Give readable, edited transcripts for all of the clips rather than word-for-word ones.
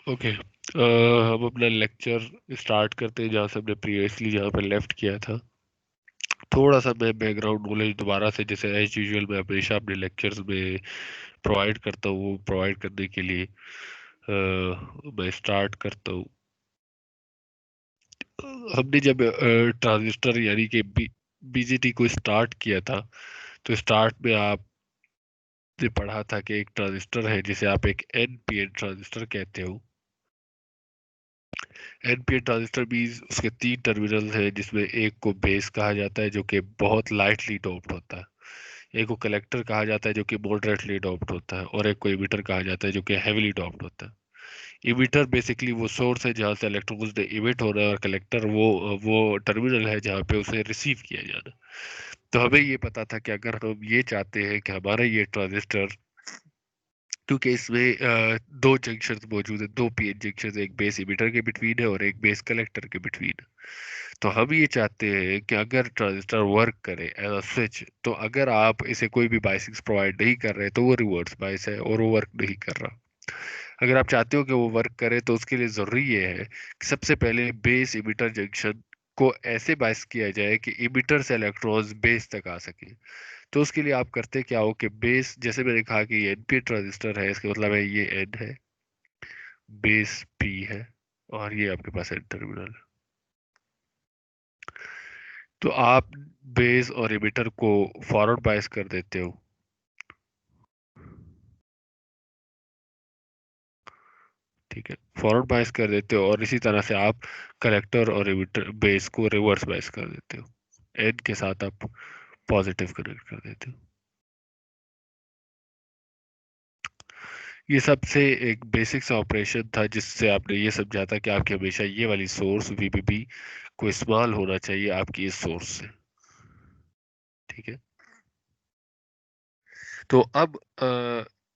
Okay, हम अपना lecture start करते हैं जहाँ से हमने प्रीवियसली जहाँ पे लेफ्ट किया था। थोड़ा सा मैं बैकग्राउंड नॉलेज दोबारा से, जैसे एज यूजुअल मैं हमेशा अपने लेक्चर्स में प्रोवाइड करता हूँ, वो प्रोवाइड करने के लिए मैं स्टार्ट करता हूँ। हमने जब ट्रांजिस्टर यानी कि बीजेटी को स्टार्ट किया था, तो स्टार्ट में आपने पढ़ा था कि एक ट्रांजिस्टर है जिसे आप एक एनपीएन ट्रांजिस्टर कहते हो। एनपीएन ट्रांजिस्टर मींस उसके तीन टर्मिनल हैं, जिसमें एक को बेस कहा जाता है जो कि बहुत लाइटली डोप्ड होता है, एक को कलेक्टर कहा जाता है जो कि मॉडरेटली डोप्ड होता है, और एक को इमिटर कहा जाता है जो कि हेवीली डोप्ड होता है। इमिटर बेसिकली वो सोर्स है जहाँ से इलेक्ट्रॉन्स ने इमिट हो रहा है, और कलेक्टर वो टर्मिनल है जहाँ पे उसे रिसीव किया जाना। तो हमें ये पता था कि अगर हम ये चाहते हैं कि हमारा ये ट्रांजिस्टर, क्योंकि इसमें दो जंक्शन मौजूद है, दो पीएन जंक्शन, एक बेस इमिटर के बिटवीन है और एक बेस कलेक्टर के बिटवीन है। तो हम ये चाहते हैं कि अगर ट्रांजिस्टर वर्क करे एज अ स्विच, तो अगर आप इसे कोई भी बायसिंग्स प्रोवाइड नहीं कर रहे तो वो रिवर्स बायस है और वो वर्क नहीं कर रहा। अगर आप चाहते हो कि वो वर्क करे तो उसके लिए जरूरी ये है कि सबसे पहले बेस इमिटर जंक्शन को ऐसे बायस किया जाए कि इमिटर से इलेक्ट्रॉन्स बेस तक आ सके। तो उसके लिए आप करते क्या हो कि बेस, जैसे मैंने कहा कि ये एनपी ट्रांजिस्टर है, इसका मतलब है ये एन है, बेस पी है, और ये आपके पास एन टर्मिनल है। तो आप बेस और इमिटर को फॉरवर्ड बायस कर देते हो। ठीक है, फॉरवर्ड बायस कर देते हो, और इसी तरह से आप कलेक्टर और इमिटर बेस को रिवर्स बायस कर देते हो। एन के साथ आप पॉजिटिव कनेक्ट कर देते हो। ये सबसे एक बेसिक सा ऑपरेशन था जिससे आपने ये समझा था कि आपकी हमेशा ये वाली सोर्स वीबीबी को इस्तेमाल होना चाहिए आपकी इस सोर्स से। ठीक है, तो अब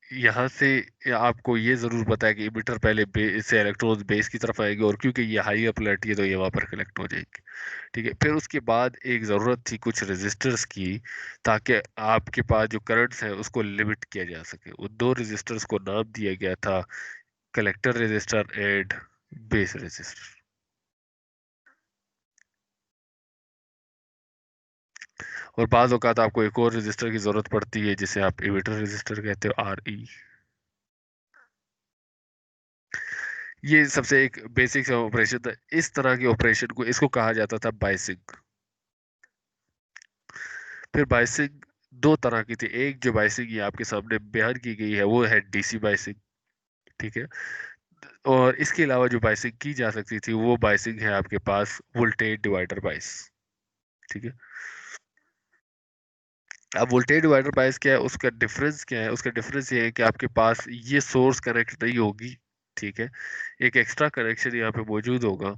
यहाँ से आपको ये जरूर पता है कि इमिटर पहले से इलेक्ट्रॉन्स बेस की तरफ आएंगे, और क्योंकि ये हाई पोलैरिटी है तो ये वहां पर कलेक्ट हो जाएंगे। ठीक है, फिर उसके बाद एक ज़रूरत थी कुछ रेजिस्टर्स की, ताकि आपके पास जो करंट्स है उसको लिमिट किया जा सके। उन दो रेजिस्टर्स को नाम दिया गया था collector resistor and base resistor. और बाज़ औक़ात आपको एक और रेजिस्टर की ज़रूरत पड़ती है जिसे आप इमिटर रेजिस्टर कहते हो, आर ई। ये सबसे एक बेसिक ऑपरेशन था। इस तरह के ऑपरेशन को, इसको कहा जाता था बाइसिंग। फिर बाइसिंग दो तरह की थी। एक जो बाइसिंग ये आपके सामने बयान की गई है वो है डीसी बाइसिंग। ठीक है, और इसके अलावा जो बाइसिंग की जा सकती थी वो बाइसिंग है आपके पास वोल्टेज डिवाइडर बाइस। ठीक है, अब वोल्टेज डिवाइडर बाइस क्या है, उसका डिफरेंस क्या है? उसका डिफरेंस ये है कि आपके पास ये सोर्स कनेक्ट नहीं होगी। ठीक है, एक एक्स्ट्रा कनेक्शन यहाँ पे मौजूद होगा,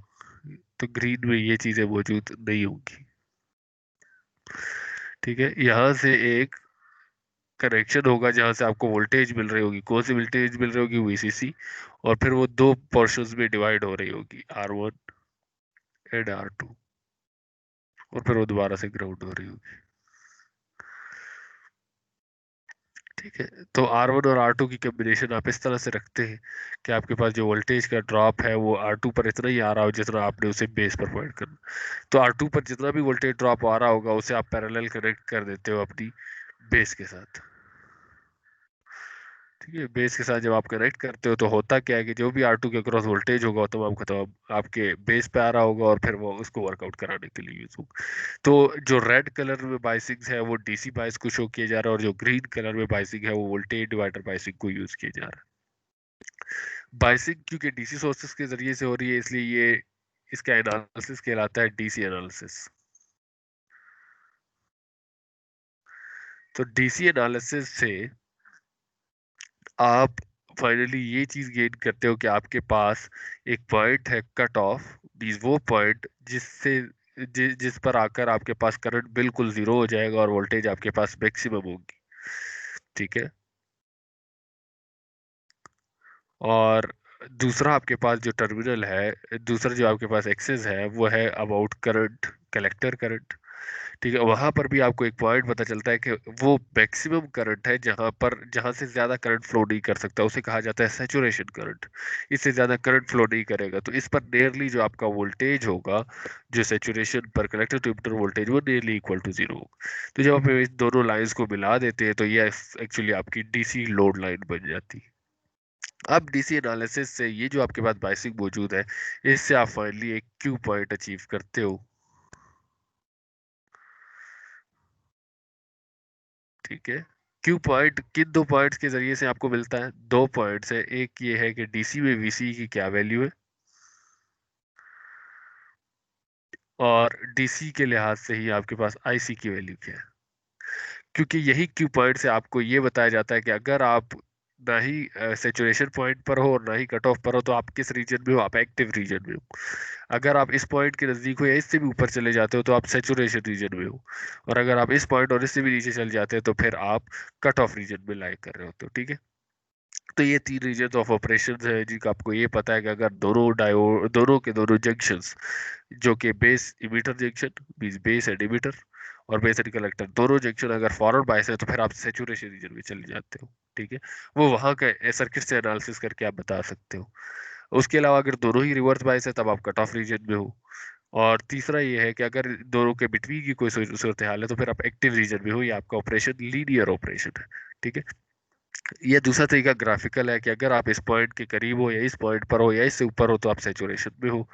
तो ग्रीन में ये चीजें मौजूद नहीं होंगी। ठीक है, यहाँ से एक कनेक्शन होगा जहाँ से आपको वोल्टेज मिल रही होगी। कौन सी वोल्टेज मिल रही होगी? वीसीसी। और फिर वो दो पोर्शंस में डिवाइड हो रही होगी, R1 एंड R2, और फिर वो दोबारा से ग्राउंड हो रही होगी। ठीक है, तो R1 और R2 की कॉम्बिनेशन आप इस तरह से रखते हैं कि आपके पास जो वोल्टेज का ड्रॉप है वो R2 पर इतना ही आ रहा हो जितना आपने उसे बेस पर पॉइंट करना। तो R2 पर जितना भी वोल्टेज ड्रॉप आ रहा होगा उसे आप पैरेलल कनेक्ट कर देते हो अपनी बेस के साथ। ठीक है, बेस के साथ जब आप कनेक्ट करते हो तो होता क्या है कि जो भी R2 के क्रॉस वोल्टेज होगा तो वो खत्म आपके बेस पे आ रहा होगा, और फिर वो उसको वर्कआउट कराने के लिए यूज होगा। तो जो रेड कलर में बाइसिंग है वो डीसी बाइस को शो किया जा रहा है, और जो ग्रीन कलर में बाइसिंग है वो वोल्टेज डिवाइडर बाइसिंग को यूज किया जा रहा है। बाइसिंग क्योंकि डीसी सोर्सेस के जरिए से हो रही है, इसलिए ये इसका एनालिसिस कहलाता है डीसी एनालिसिस। तो डीसी एनालिसिस से आप फाइनली ये चीज गेन करते हो कि आपके पास एक पॉइंट है कट ऑफ, मींस वो पॉइंट जिस पर आकर आपके पास करंट बिल्कुल जीरो हो जाएगा और वोल्टेज आपके पास मैक्सिमम होगी। ठीक है, और दूसरा आपके पास जो टर्मिनल है, दूसरा जो आपके पास एक्सेस है वो है अबाउट करंट, कलेक्टर करंट। ठीक है, वहां पर भी आपको एक पॉइंट पता चलता है कि वो मैक्सिमम करंट है जहां से ज्यादा करंट फ्लो नहीं कर सकता, उसे कहा जाता है सैचुरेशन करंट। इससे ज्यादा करंट फ्लो नहीं करेगा, तो इस पर नियरली जो आपका वोल्टेज होगा, जो सैचुरेशन पर कलेक्टर टू एमिटर वोल्टेज, वो नियरली इक्वल टू जीरो होगा। तो जब आप इस दोनों लाइंस को मिला देते हैं तो ये एक्चुअली आपकी डीसी लोड लाइन बन जाती है। अब डीसी एनालिसिस से ये जो आपके पास बायसिंग मौजूद है, इससे आप फाइनली एक क्यू पॉइंट अचीव करते हो। ठीक है, क्यू पॉइंट किन दो पॉइंट्स के जरिए से आपको मिलता है? दो पॉइंट्स है, एक ये है कि डीसी में वीसी की क्या वैल्यू है, और डीसी के लिहाज से ही आपके पास आईसी की वैल्यू क्या है। क्योंकि यही क्यू पॉइंट से आपको ये बताया जाता है कि अगर आप ना ही सेचुरेशन पॉइंट पर हो और ना ही कट ऑफ पर हो, तो आप किस रीजन में हो, आप एक्टिव रीजन में हो। अगर आप इस पॉइंट के नजदीक हो या इससे भी ऊपर चले जाते हो तो आप सेचुरेशन रीजन में हो, और अगर आप इस पॉइंट और इससे भी नीचे चले जाते हैं तो फिर आप कट ऑफ रीजन में लाइक कर रहे होते हो। ठीक है, तो ये तीन रीजन ऑफ ऑपरेशन है जिनका आपको ये पता है कि अगर दोनों के दोनों जंक्शंस, जो कि base emitter junction, base and emitter और बेस एंड कलेक्टर, दोनों जंक्शन अगर फॉरवर्ड बायस है तो फिर आप सेचुरेशन रीजन में चले जाते हो। ठीक है, वो वहां का सर्किट से एनालिसिस करके आप बता सकते हो। उसके अलावा अगर दोनों ही रिवर्स बायस है तब आप कट ऑफ रीजन में हो। और तीसरा ये है कि अगर दोनों के बिटवीन की कोई सूरत हाल है तो फिर आप एक्टिव रीजन में हो, या आपका ऑपरेशन लीनियर ऑपरेशन है। ठीक है, ये दूसरा तरीका ग्राफिकल है कि अगर आप इस पॉइंट के करीब हो या इस पॉइंट पर हो या इससे ऊपर हो तो आप सेचुरेशन में हो,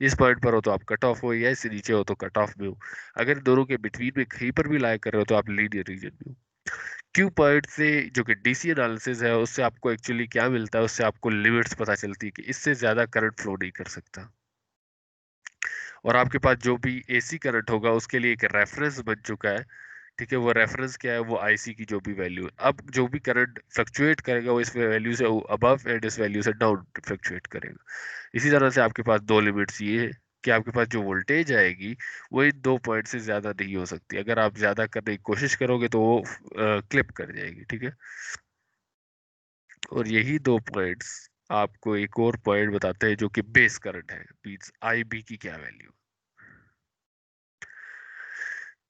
इस पॉइंट पर हो तो आप कट ऑफ हो, या इससे नीचे हो तो कट ऑफ में हो। अगर दोनों के बिटवीन में कहीं पर भी लाई कर रहे हो तो आप लीनियर रीजन में हो। क्यू पॉइंट से जो कि डीसी एनालिसिस है, उससे आपको एक्चुअली क्या मिलता है, उससे आपको लिमिट्स पता चलती है कि इससे ज्यादा करंट फ्लो नहीं कर सकता। और आपके पास जो भी एसी करंट होगा उसके लिए एक रेफरेंस बन चुका है। ठीक है, वो रेफरेंस क्या है? वो आईसी की जो भी वैल्यू है। अब जो भी करंट फ्लक्चुएट करेगा वो इस वैल्यू से अबव एंड इस वैल्यू से डाउन फ्लक्चुएट करेगा। इसी तरह से आपके पास दो लिमिट्स ये है कि आपके पास जो वोल्टेज आएगी वो इन दो पॉइंट से ज्यादा नहीं हो सकती। अगर आप ज्यादा करने की कोशिश करोगे तो वो क्लिप कर जाएगी। ठीक है, और यही दो पॉइंट्स आपको एक और पॉइंट बताते हैं जो कि बेस करंट है, मींस आई बी की क्या वैल्यू।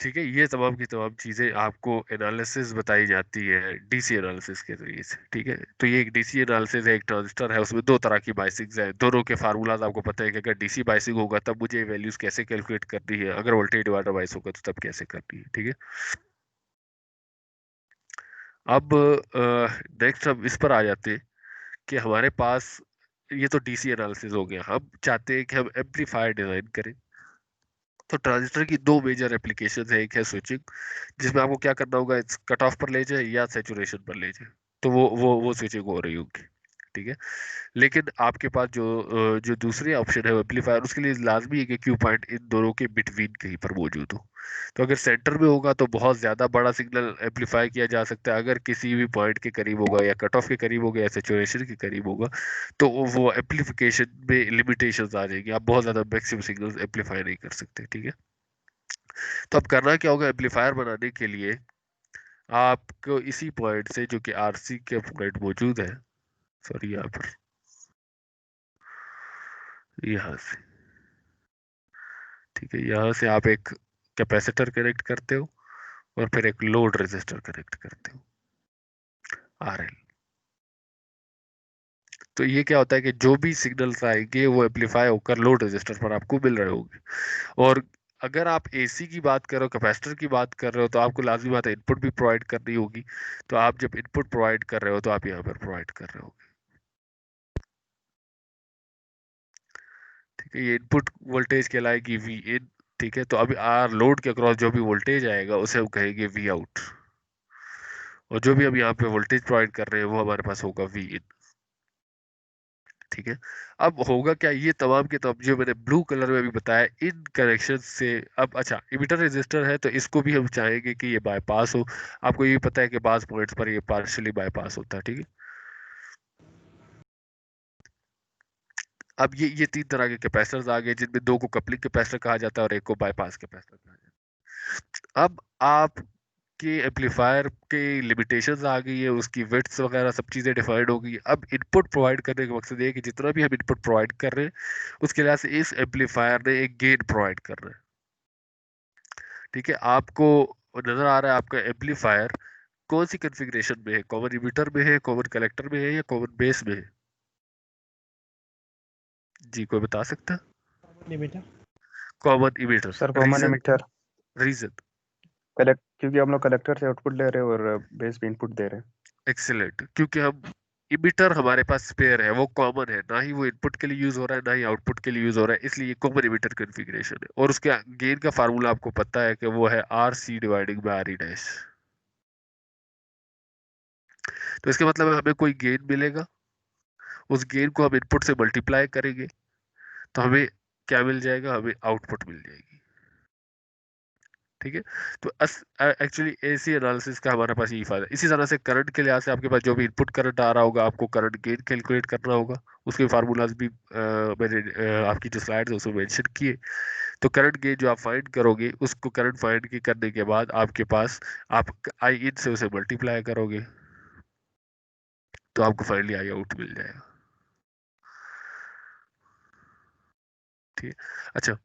ठीक है, ये तमाम की तमाम चीजें आपको एनालिसिस बताई जाती है डीसी एनालिसिस के जरिए से। ठीक है, तो ये एक डीसी एनालिसिस है, एक ट्रांजिस्टर है, उसमें दो तरह की बाइसिंग्स है, दोनों के फार्मूलाज आपको पता है कि अगर डीसी बाइसिंग होगा तब मुझे वैल्यूज कैसे कैलकुलेट करनी है, अगर वोल्टेज डिवाइडर बाइस होगा तो तब कैसे करनी है। ठीक है, अब नेक्स्ट हम इस पर आ जाते हैं कि हमारे पास ये तो डीसी एनालिसिस हो गया, हम चाहते हैं कि हम एम्पलीफायर डिजाइन करें। तो ट्रांजिस्टर की दो मेजर एप्लीकेशन है, एक है स्विचिंग, जिसमें आपको क्या करना होगा, कट ऑफ पर ले जाए या सैचुरेशन पर ले जाए, तो वो स्विचिंग हो रही होगी। ठीक है, लेकिन आपके पास जो दूसरी ऑप्शन है एम्पलीफायर, उसके लिए लाजमी है कि क्यू पॉइंट इन दोनों के बिटवीन कहीं पर मौजूद हो। तो अगर सेंटर में होगा तो बहुत ज्यादा बड़ा सिग्नल एम्पलीफाई किया जा सकता है, अगर किसी भी पॉइंट के करीब होगा या कट ऑफ के करीब होगा या सेचुरेशन के करीब होगा तो वो एम्पलीफिकेशन में लिमिटेशंस आ जाएगी, आप बहुत ज्यादा मैक्सिमम सिग्नल एम्पलीफाई नहीं कर सकते। ठीक है, तो अब करना क्या होगा, एम्पलीफायर बनाने के लिए आपको इसी पॉइंट से जो कि आरसी के पॉइंट मौजूद है, सॉरी यहाँ पर, यहाँ से, ठीक है, यहाँ से आप एक कैपेसिटर कनेक्ट करते हो और फिर एक लोड रेजिस्टर कनेक्ट करते हो, आरएल। तो ये क्या होता है कि जो भी सिग्नल्स आएंगे वो एम्पलीफाई होकर लोड रेजिस्टर पर आपको मिल रहे होंगे। और अगर आप एसी की बात कर रहे हो, कैपेसिटर की बात कर रहे हो, तो आपको लाजमी बात है इनपुट भी प्रोवाइड करनी होगी। तो आप जब इनपुट प्रोवाइड कर रहे हो तो आप यहाँ पर प्रोवाइड कर रहे हो। ठीक है, ये इनपुट वोल्टेज कहलाएगी वी इन। ठीक है, तो अभी आर लोड के अक्रॉस जो भी वोल्टेज आएगा उसे हम कहेंगे वी आउट, और जो भी हम यहाँ पे वोल्टेज प्रोवाइड कर रहे हैं वो हमारे पास होगा वी इन। ठीक है, अब होगा क्या, ये तमाम के तमाम जो मैंने ब्लू कलर में अभी बताया इन कनेक्शन से। अब अच्छा, इमिटर रेजिस्टर है तो इसको भी हम चाहेंगे कि ये बाईपास हो। आपको ये पता है कि बास पॉइंट्स पर ये पार्शियली बाईपास होता है। ठीक है, अब ये तीन तरह के कैपेसिटर्स आ गए, जिनमें दो को कपलिंग कैपेसिटर कहा जाता है और एक को बाईपास कैपेसिटर कहा जाता है। अब आप के एम्पलीफायर के लिमिटेशंस आ गई है, उसकी विड्थ वगैरह सब चीज़ें डिफाइंड हो गई है। अब इनपुट प्रोवाइड करने का मकसद ये है कि जितना भी हम इनपुट प्रोवाइड कर रहे हैं उसके लिहाज से इस एम्पलीफायर ने एक गेन प्रोवाइड कर रहे हैं। ठीक है, आपको नजर आ रहा है आपका एम्पलीफायर कौन सी कॉन्फ़िगरेशन में है, कॉमन इमिटर में है, कॉमन कलेक्टर में है, या कॉमन बेस में है? जी कोई बता सकता है? नहीं बेटा common emitter. Sir common region? Emitter region? Collect, क्योंकि हम लोग कलेक्टर से आउटपुट ले रहे हैं और बेस पे इनपुट दे रहे हैं। एक्सीलेंट, क्योंकि हम इमिटर हमारे पास स्पेयर है, वो कॉमन है, ना ही वो इनपुट के लिए यूज हो रहा है ना ही आउटपुट के लिए यूज हो रहा है, इसलिए कॉमन इमिटर कॉन्फ़िगरेशन है। और उसके गेन का फार्मूला आपको पता है कि वो है R C dividing by R E dash. तो इसके मतलब है हमें कोई गेन मिलेगा, उस गेन को हम इनपुट से मल्टीप्लाई करेंगे तो हमें क्या मिल जाएगा, हमें आउटपुट मिल जाएगी। ठीक है, तो एक्चुअली एसी एनालिसिस का हमारे पास यही फायदा है। इसी तरह से करंट के लिहाज से आपके पास जो भी इनपुट करंट आ रहा होगा, आपको करंट गेन कैलकुलेट करना होगा, उसके फार्मूलाज भी मैंने आपकी जो स्लाइड है उसमें मेंशन किए। तो करंट गेन जो आप फाइंड करोगे, उसको करंट फाइंड करने के बाद आपके पास आप आई इन से उसे मल्टीप्लाई करोगे तो आपको फाइनली आई आउट मिल जाएगा। ठीक है, अच्छा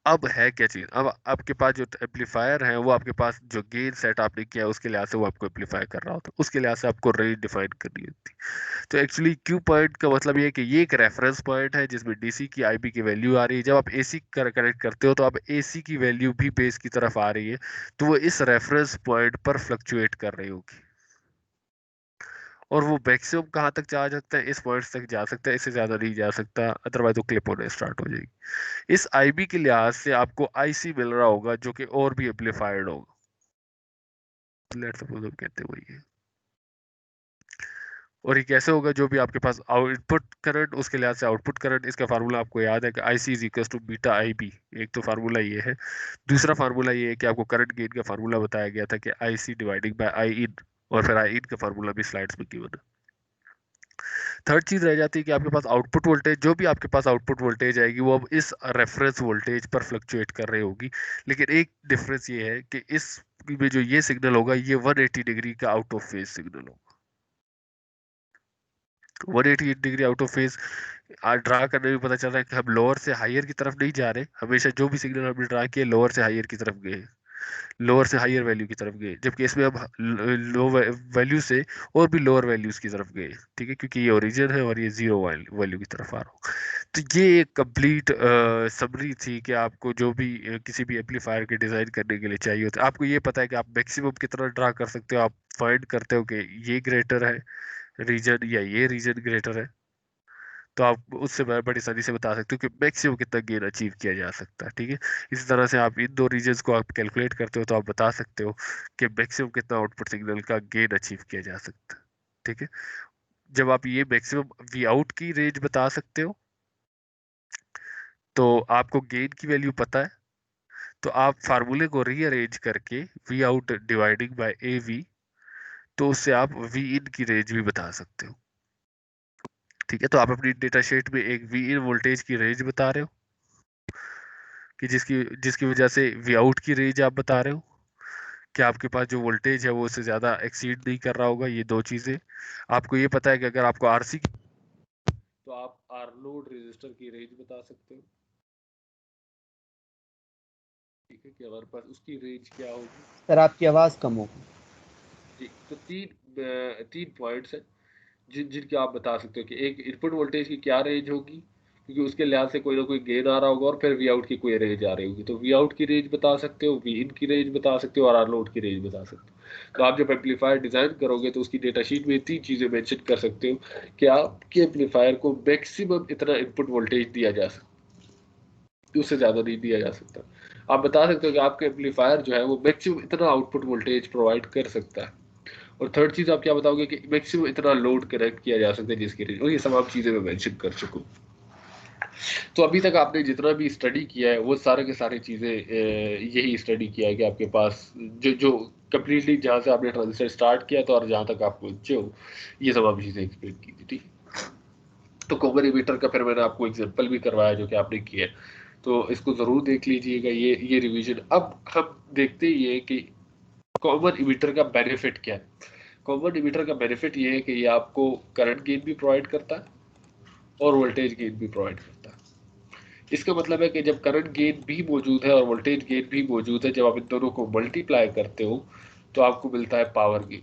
अब है क्या चीज, अब आपके पास जो एम्पलीफायर है वो आपके पास जो गेन सेट आपने किया उसके लिहाज से वो आपको एम्पलीफाई कर रहा होता है, उसके लिहाज से आपको रेंज डिफाइन करनी होती है। तो एक्चुअली क्यू पॉइंट का मतलब ये है कि ये एक रेफरेंस पॉइंट है जिसमें डीसी की आईबी की वैल्यू आ रही है। जब आप एसी कनेक्ट करते हो तो आप एसी की वैल्यू भी बेस की तरफ आ रही है, तो वो इस रेफरेंस पॉइंट पर फ्लक्चुएट कर रही होगी। और वो मैक्सिमम कहाँ तक जा सकता है, इस पॉइंट तक जा सकता है, इससे ज्यादा नहीं जा सकता, अदरवाइज वो क्लिप होने स्टार्ट हो जाएगी। इस आईबी के लिहाज से आपको आईसी मिल रहा होगा जो कि और भी एम्पलीफाइड होगा। लेट्स सपोज हम कहते हैं वही है। और ये कैसे होगा, जो भी आपके पास इनपुट करंट उसके लिहाज से आउटपुट करंट, इसका फार्मूला आपको याद है कि I C is equal to beta I B. एक तो फार्मूला ये है, दूसरा फार्मूला ये है कि आपको करंट गेन का फार्मूला बताया गया था कि आई सी डिवाइडिंग बाय आई इन, और फिर आई इन का फार्मूला भी स्लाइड्स में गिवन है। थर्ड चीज रह जाती है कि आपके पास आउटपुट वोल्टेज, जो भी आपके पास आउटपुट वोल्टेज आएगी वो अब इस रेफरेंस वोल्टेज पर फ्लक्चुएट कर रही होगी। लेकिन एक डिफरेंस ये है कि इस में जो ये सिग्नल होगा ये 180 डिग्री का आउट ऑफ फेज सिग्नल होगा। 180 degree out of phase draw करने में पता चल रहा है कि हम लोअर से हायर की तरफ नहीं जा रहे, हमेशा जो भी सिग्नल हमने ड्रा किया लोअर से हायर की तरफ गए, लोअर से हायर वैल्यू की तरफ गए, जबकि इसमें अब लो वैल्यू से और भी लोअर वैल्यूज की तरफ गए। ठीक है, क्योंकि ये ओरिजिन है और ये जीरो वैल्यू की तरफ आ रहा हूँ। तो ये एक कंप्लीट समरी थी कि आपको जो भी किसी भी एम्पलीफायर के डिजाइन करने के लिए चाहिए होता है, आपको ये पता है कि आप मैक्सिमम कितना ड्रा कर सकते हो, आप फाइंड करते हो कि ये ग्रेटर है रीजन या ये रीजन ग्रेटर है, तो आप उससे बड़ी आसानी से बता सकते हो कि मैक्सिमम कितना गेन अचीव किया जा सकता है। ठीक है, इसी तरह से आप इन दो रीजन्स को आप कैलकुलेट करते हो तो आप बता सकते हो कि मैक्सिमम कितना आउटपुट सिग्नल का गेन अचीव किया जा सकता है। ठीक है, जब आप ये मैक्सिमम वी आउट की रेंज बता सकते हो तो आपको गेन की वैल्यू पता है, तो आप फार्मूले को रीअरेंज करके V out dividing by A V, तो उससे आप वी इन की रेंज भी बता सकते हो। ठीक है, तो आप अपनी डेटा शीट में एक वी इन वोल्टेज की रेंज बता रहे हो कि जिसकी जिसकी वजह से वी आउट की रेंज आप बता रहे हो कि आपके पास जो वोल्टेज है वो उससे ज़्यादा एक्सीड नहीं कर रहा होगा। ये दो चीज़ें आपको ये पता है कि अगर आपको आरसी तो आप आर लोड रेजिस्टर की रेंज बता सकते हो। ठीक है, कि हमारे पास उसकी रेंज क्या होगी। सर आपकी आवाज़ कम होगी। जी, तो तीन पॉइंट्स हैं जिनके आप बता सकते हो कि एक इनपुट वोल्टेज की क्या रेंज होगी, क्योंकि उसके लिहाज से कोई ना कोई गेन आ रहा होगा, और फिर वी आउट की कोई रेंज आ रही होगी, तो वी आउट की रेंज बता सकते हो, वी इन की रेंज बता सकते हो, और आर लोड की रेंज बता सकते हो। तो आप जब एम्पलीफायर डिजाइन करोगे तो उसकी डेटा शीट में तीन चीजें मेंशन कर सकते हो कि आपके एम्पलीफायर को मैक्सिमम इतना इनपुट वोल्टेज दिया जा सकता, उससे ज्यादा नहीं दिया जा सकता। आप बता सकते हो कि आपका एम्पलीफायर जो है वो मैक्सिमम इतना आउटपुट वोल्टेज प्रोवाइड कर सकता है। और थर्ड चीज आप क्या बताओगे कि मैक्सिमम इतना लोड कनेक्ट किया जा सकता है जिसकी रेंज, और ये सब आप चीजें मैं मेंशन कर चुका हूँ। तो अभी तक आपने जितना भी स्टडी किया है वो सारे के सारे चीजें यही स्टडी किया है कि आपके पास जो जो कंप्लीटली जहाँ से आपने ट्रांजिस्टर स्टार्ट किया था और जहाँ तक आप पहुंचे हो, ये सब आप चीजें एक्सप्लेन की थी। ठीक, तो कॉमन इमीटर का फिर मैंने आपको एग्जांपल भी करवाया जो कि आपने किया, तो इसको जरूर देख लीजिएगा ये रिवीजन। अब हम देखते ही है कि कॉमन इमीटर का बेनिफिट क्या है। कॉमन इमीटर का बेनिफिट ये है कि ये आपको करंट गेन भी प्रोवाइड करता है और वोल्टेज गेन भी प्रोवाइड करता है। इसका मतलब है कि जब करंट गेन भी मौजूद है और वोल्टेज गेन भी मौजूद है, जब आप इन दोनों को मल्टीप्लाई करते हो तो आपको मिलता है पावर गेन।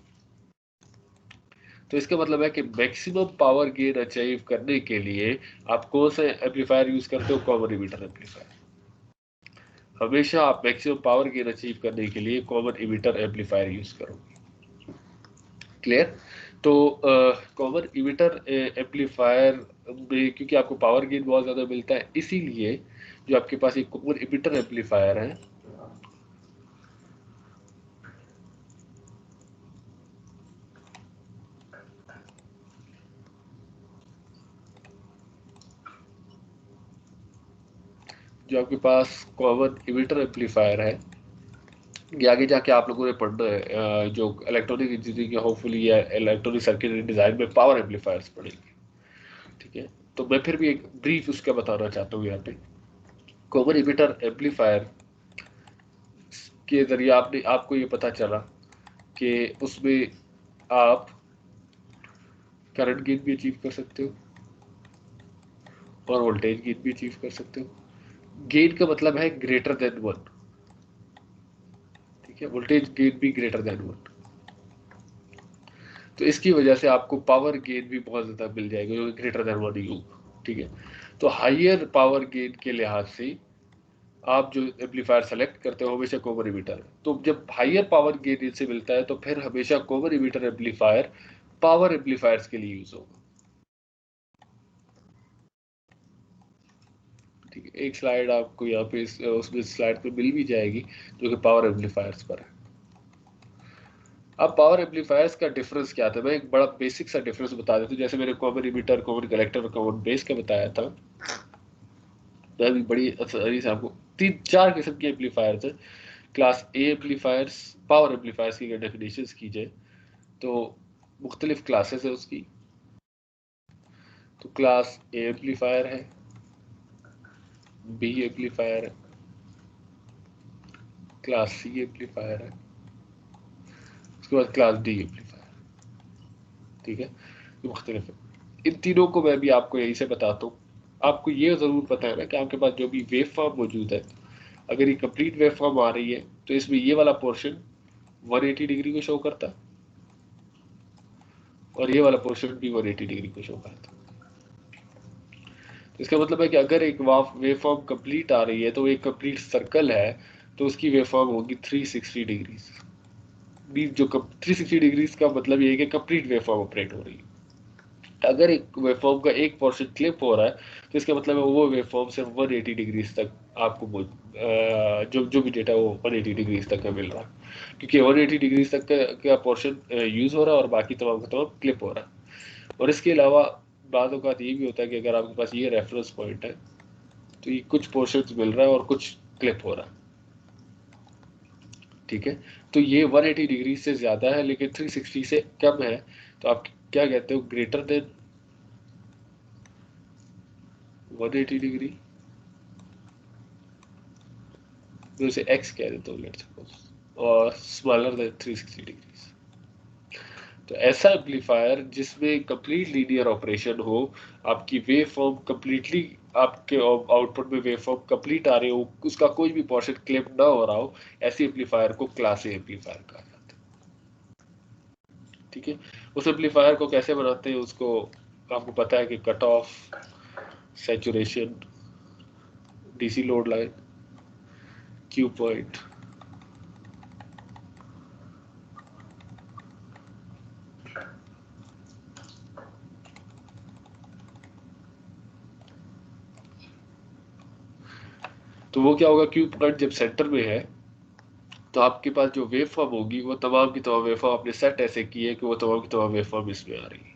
तो इसका मतलब है कि मैक्सिमम पावर गेन अचीव करने के लिए आप कौन सा एम्पलीफायर यूज करते हो? Common emitter amplifier. हमेशा आप मैक्सिमम पावर गेन अचीव करने के लिए कॉमन इमिटर एम्पलीफायर यूज करोगे। क्लियर? तो कॉमन इमिटर एम्पलीफायर में क्योंकि आपको पावर गेन बहुत ज्यादा मिलता है, इसीलिए जो आपके पास एक कॉमन इमिटर एम्पलीफायर है, जो आपके पास कॉमन इमिटर एम्पलीफायर है, ये आगे जाके आप लोगों ने पढ़ना है जो इलेक्ट्रॉनिक इंजीनियरिंग या होपफुली या इलेक्ट्रॉनिक सर्किट डिजाइन में पावर एम्पलीफायर्स पढ़ेंगे। ठीक है, तो मैं फिर भी एक ब्रीफ उसका बताना चाहता हूँ। यहाँ पे कॉमन इमिटर एम्पलीफायर के जरिए आपको ये पता चला कि उसमें आप करंट गेन भी अचीव कर सकते हो और वोल्टेज गेन भी अचीव कर सकते हो। गेन का मतलब है ग्रेटर देन 1। ठीक है, वोल्टेज गेन भी ग्रेटर देन 1। तो इसकी वजह से आपको पावर गेन भी बहुत ज्यादा मिल जाएगा जो ग्रेटर देन 1 ही होगा। ठीक है, तो हायर पावर गेन के लिहाज से आप जो एम्पलीफायर सेलेक्ट करते हो हमेशा कॉमन इमिटर है। तो जब हायर पावर गेन इनसे मिलता है तो फिर हमेशा common emitter amplifier power amplifiers के लिए यूज होगा। ठीक है, एक स्लाइड आपको यहाँ पे उसमें स्लाइड पे मिल भी जाएगी जो कि पावर एम्पलीफायर्स पर है। अब पावर एम्पलीफायर्स का डिफरेंस क्या था? मैं एक बड़ा बेसिक सा डिफरेंस बता देता हूँ। जैसे मैंने कॉमन इमिटर, कॉमन कलेक्टर और कॉमन बेस का बताया था, मैं भी बड़ी आसानी से आपको 3-4 किस्म के एम्पलीफायर्स हैं। Class A amplifiers, power amplifiers की अगर डेफिनेशंस की जाए तो मुख्तलिफ क्लासेस है उसकी। तो क्लास ए एम्पलीफायर है, बी एम्पलीफायर है, क्लास सी एम्पलीफायर है, उसके बाद क्लास डी एम्पलीफायर। ठीक है, ये मुख्तलिफ है। इन तीनों को मैं भी आपको यही से बताता हूँ। आपको ये जरूर पता है ना कि आपके पास जो भी वेव फॉर्म मौजूद है, अगर ये कंप्लीट वेव फॉर्म आ रही है तो इसमें ये वाला पोर्शन 180 डिग्री को शो करता है और ये वाला पोर्शन भी 180 डिग्री को शो करता है। इसका मतलब है कि अगर एक वेव फॉर्म कंप्लीट आ रही है तो एक कंप्लीट सर्कल है तो उसकी वेव फॉर्म होगी 360 डिग्रीज। जो 360 डिग्रीज का मतलब ये है कि कंप्लीट वेव फॉर्म ऑपरेट हो रही है। अगर एक वेव फॉर्म का एक पोर्शन क्लिप हो रहा है तो इसका मतलब है वो वेव फॉर्म सिर्फ 180 डिग्रीज तक आपको जो भी डेटा वो 180 डिग्रीज तक का मिल रहा है, क्योंकि 180 डिग्रीज तक का पोर्शन यूज हो रहा है और बाकी तमाम का तमाम क्लिप हो रहा है। और इसके अलावा बाद औक़ात ये भी होता है कि अगर आपके पास ये रेफरेंस पॉइंट है तो ये कुछ पोर्शन मिल रहा है और कुछ क्लिप हो रहा है। ठीक है, तो ये 180 डिग्री से ज्यादा है लेकिन 360 से कम है, तो आप क्या कहते हो? ग्रेटर देन 180 डिग्री, तो इसे x कह देते हो लेट्स सपोज, और स्मॉलर देन 360 डिग्री। तो ऐसा एम्पलीफायर जिसमें कंप्लीट लीनियर ऑपरेशन हो, आपकी वेव फॉर्म कंप्लीटली, आपके आउटपुट में वेव फॉर्म कंप्लीट आ रही हो, उसका कोई भी पोर्शन क्लिप ना हो रहा हो, ऐसे एम्पलीफायर को क्लास ए एम्पलीफायर कहा जाता है। ठीक है, उस एम्पलीफायर को कैसे बनाते हैं उसको आपको पता है कि cut off, saturation, DC load line, Q point, तो वो क्या होगा? क्यू पॉइंट जब सेंटर में है तो आपके पास जो वेव फॉर्म होगी वो तमाम की तमाम वेव फॉर्म आपने सेट ऐसे की है कि वो तमाम की तमाम वेव फॉर्म इसमें आ रही है,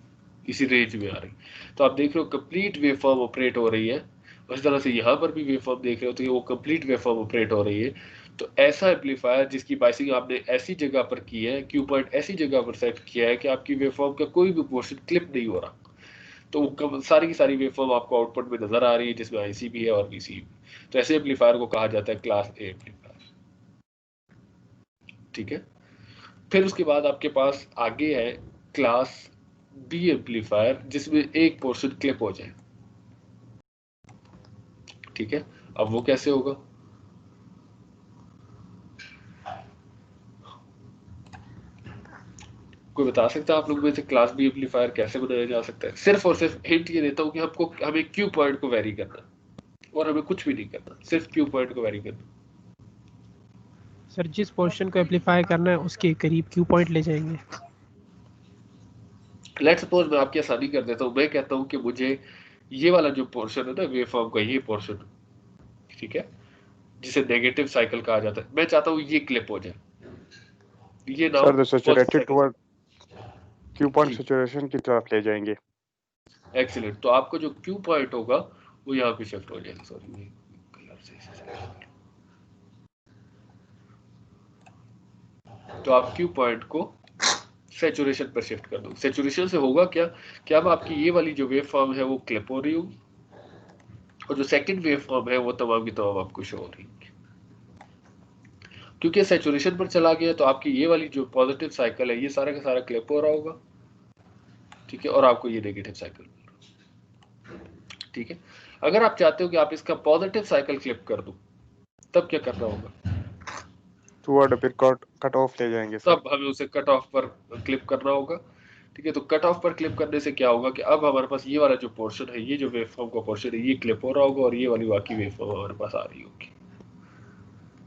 इसी रेंज में आ रही है। तो आप देख रहे हो कंप्लीट वेव फॉर्म ऑपरेट हो रही है। उस तरह से यहाँ पर भी वेव फॉर्म देख रहे हो तो ये वो कंप्लीट वेव फॉर्म ऑपरेट हो रही है। तो ऐसा एम्पलीफायर जिसकी बाइसिंग आपने ऐसी जगह पर की है, क्यू पॉइंट ऐसी जगह पर सेट किया है कि आपकी वेव फॉर्म का कोई भी पोर्शन क्लिप नहीं हो रहा, तो सारी की सारी वेव फॉर्म आपको आउटपुट में नजर आ रही है जिसमें आईसी भी है और वीसी भी। तो ऐसे एम्पलीफायर को कहा जाता है क्लास ए एम्पलीफायर। ठीक है, फिर उसके बाद आपके पास आगे है क्लास बी एम्पलीफायर जिसमें एक पोर्शन क्लिप हो जाए। ठीक है, अब वो कैसे होगा? कोई बता सकता है आप लोग में से क्लास बी एम्पलीफायर कैसे बनाया जा सकता है? सिर्फ और सिर्फ हिंट ये देता हूँ कि हमें क्यू पॉइंट को वेरी करना और हमें कुछ भी नहीं करना, सिर्फ क्यू पॉइंट को वेरी करना। सर जिस पोर्शन को एम्पलीफाई करना है उसके करीब क्यू पॉइंट ले जाएंगे। लेट्स सपोज मैं आपकी आसानी कर देता हूँ, मैं कहता हूँ कि मुझे ये वाला जो पोर्शन है ना वेव फॉर्म का, ये पोर्शन, ठीक है, जिसे नेगेटिव साइकिल कहा जाता है, मैं चाहता हूँ ये क्लिप हो जाए, ये now sir the saturated toward Q point जी सैचुरेशन की तरफ ले जाएंगे। एक्सीलेंट। तो आपको जो क्यू पॉइंट होगा वो यहाँ पे शिफ्ट हो जाएगा। सॉरी, ये कलर से तो आप क्यू पॉइंट को सैचुरेशन पर शिफ्ट कर दो। सैचुरेशन से होगा क्या कि अब आपकी ये वाली जो वेव फॉर्म है वो क्लिप हो रही होगी और जो सेकंड वेव फॉर्म है वो तमाम की तमाम आपको शो हो रही होगी। क्योंकि सैचुरेशन पर चला गया तो आपकी ये वाली जो पॉजिटिव साइकिल है ये सारा का सारा क्लिप हो रहा होगा, ठीक है, और आपको ये नेगेटिव साइकिल मिल रहा है, ठीक है। अगर आप चाहते हो कि आप इसका पॉजिटिव साइकिल क्लिप कर दो तब क्या करना होगा? टुवर्ड फिर कट ऑफ ले जाएंगे सर। तब हमें उसे कट ऑफ पर क्लिप करना होगा, ठीक है। तो कट ऑफ पर क्लिप करने से क्या होगा कि अब हमारे पास ये वाला जो पोर्शन है, ये जो वेवफॉर्म का पोर्शन है ये क्लिप हो रहा होगा और ये वाली बाकी वेवफॉर्म हमारे पास आ रही होगी,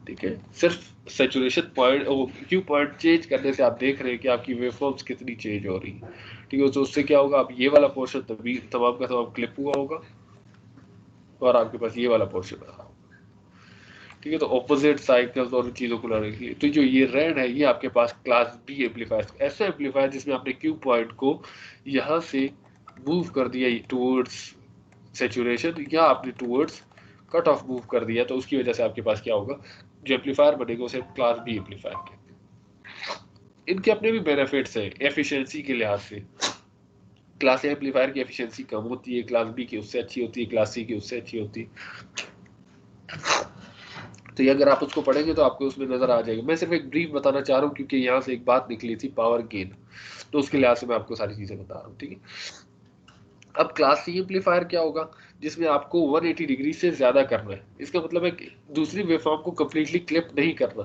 ठीक है। सिर्फ सैचुरेशन पॉइंट और क्यू पॉइंट चेंज करने से आप देख रहे हैं कि आपकी वेवफॉर्म्स कितनी चेंज हो रही है, ठीक है। तो उससे क्या होगा, अब ये वाला पोर्शन तभी तमाम का तमाम क्लिप हुआ होगा और आपके पास ये वाला पोर्शन आ रहा होगा, ठीक है। तो ऑपोजिट साइकिल्स और चीजों को लाने के लिए तो जो ये रेड है ये आपके पास क्लास बी एम्पलीफायर, ऐसा एम्पलीफायर जिसमें आपने क्यू पॉइंट को यहाँ से मूव कर दिया टूवर्ड्स सैचुरेशन या आपने टूवर्ड्स कट ऑफ मूव कर दिया, तो उसकी वजह से आपके पास क्या होगा, जो एम्पलीफायर बनेगा उसे क्लास बी एम्पलीफायर कहते हैं। इनके अपने भी बेनिफिट्स हैं एफिशिएंसी के लिहाज से। क्लास ए एम्पलीफायर की एफिशिएंसी कम होती है, क्लास बी की उससे अच्छी होती है, क्लास सी की उससे अच्छी होती है। तो ये अगर आप उसको पढ़ेंगे तो आपको उसमें नजर आ जाएगा। मैं सिर्फ एक ब्रीफ बताना चाह रहा हूँ क्योंकि यहाँ से एक बात निकली थी पावर गेन, तो उसके लिहाज से मैं आपको सारी चीजें बता रहा हूँ, ठीक है। अब क्लास सी एम्पलीफायर क्या होगा, जिसमें आपको 180 डिग्री से ज्यादा करना है। इसका मतलब है कि दूसरी वेवफॉर्म को कंप्लीटली क्लिप नहीं करना।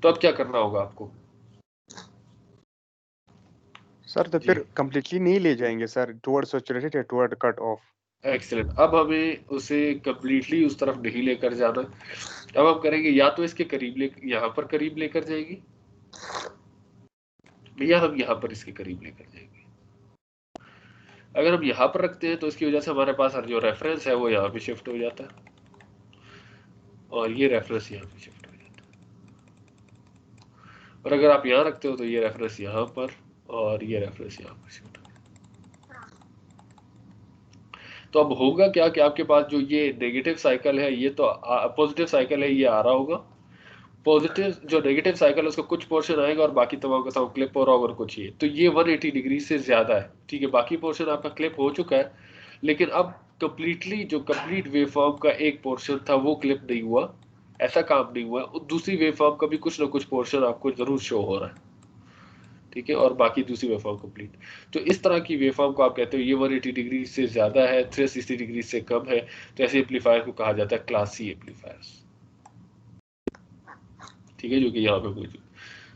तो अब क्या करना होगा आपको? सर तो फिर कंप्लीटली नहीं ले जाएंगे सर, टुवर्ड सैचुरेटेड या टुवर्ड कट ऑफ। एक्सीलेंट। अब हमें उसे कंप्लीटली उस तरफ नहीं लेकर जाना। अब हम करेंगे या तो इसके करीब यहाँ पर करीब लेकर जाएंगे या हम यहाँ पर इसके करीब लेकर जाएंगे। अगर हम यहाँ पर रखते हैं तो इसकी वजह से हमारे पास जो रेफरेंस है वो यहाँ पे शिफ्ट हो जाता है और ये रेफरेंस यहाँ पे शिफ्ट हो जाता है। और अगर आप यहाँ रखते हो तो ये रेफरेंस यहाँ पर और ये रेफरेंस यहाँ पर शिफ्ट हो जाता है। तो अब होगा क्या कि आपके पास जो ये नेगेटिव साइकिल है ये तो पॉजिटिव साइकिल है, ये आ रहा होगा। पॉजिटिव जो नेगेटिव साइकिल है उसका कुछ पोर्शन आएगा और बाकी तमाम का तमाम क्लिप हो रहा होगा और कुछ ये, तो ये 180 डिग्री से ज्यादा है, ठीक है। बाकी पोर्शन आपका क्लिप हो चुका है, लेकिन अब कंप्लीटली जो कंप्लीट वेवफॉर्म का एक पोर्शन था वो क्लिप नहीं हुआ, ऐसा काम नहीं हुआ। दूसरी वेवफॉर्म का भी कुछ ना कुछ पोर्शन आपको जरूर शो हो रहा है, ठीक है, और बाकी दूसरी वेवफॉर्म कंप्लीट। तो इस तरह की वेवफॉर्म को आप कहते हो ये 180 डिग्री से ज्यादा है, 360 डिग्री से कम है, तो ऐसे एम्पलीफायर को कहा जाता है क्लास सी एम्पलीफायर्स, ठीक है, जो कि यहाँ पे मौजूद।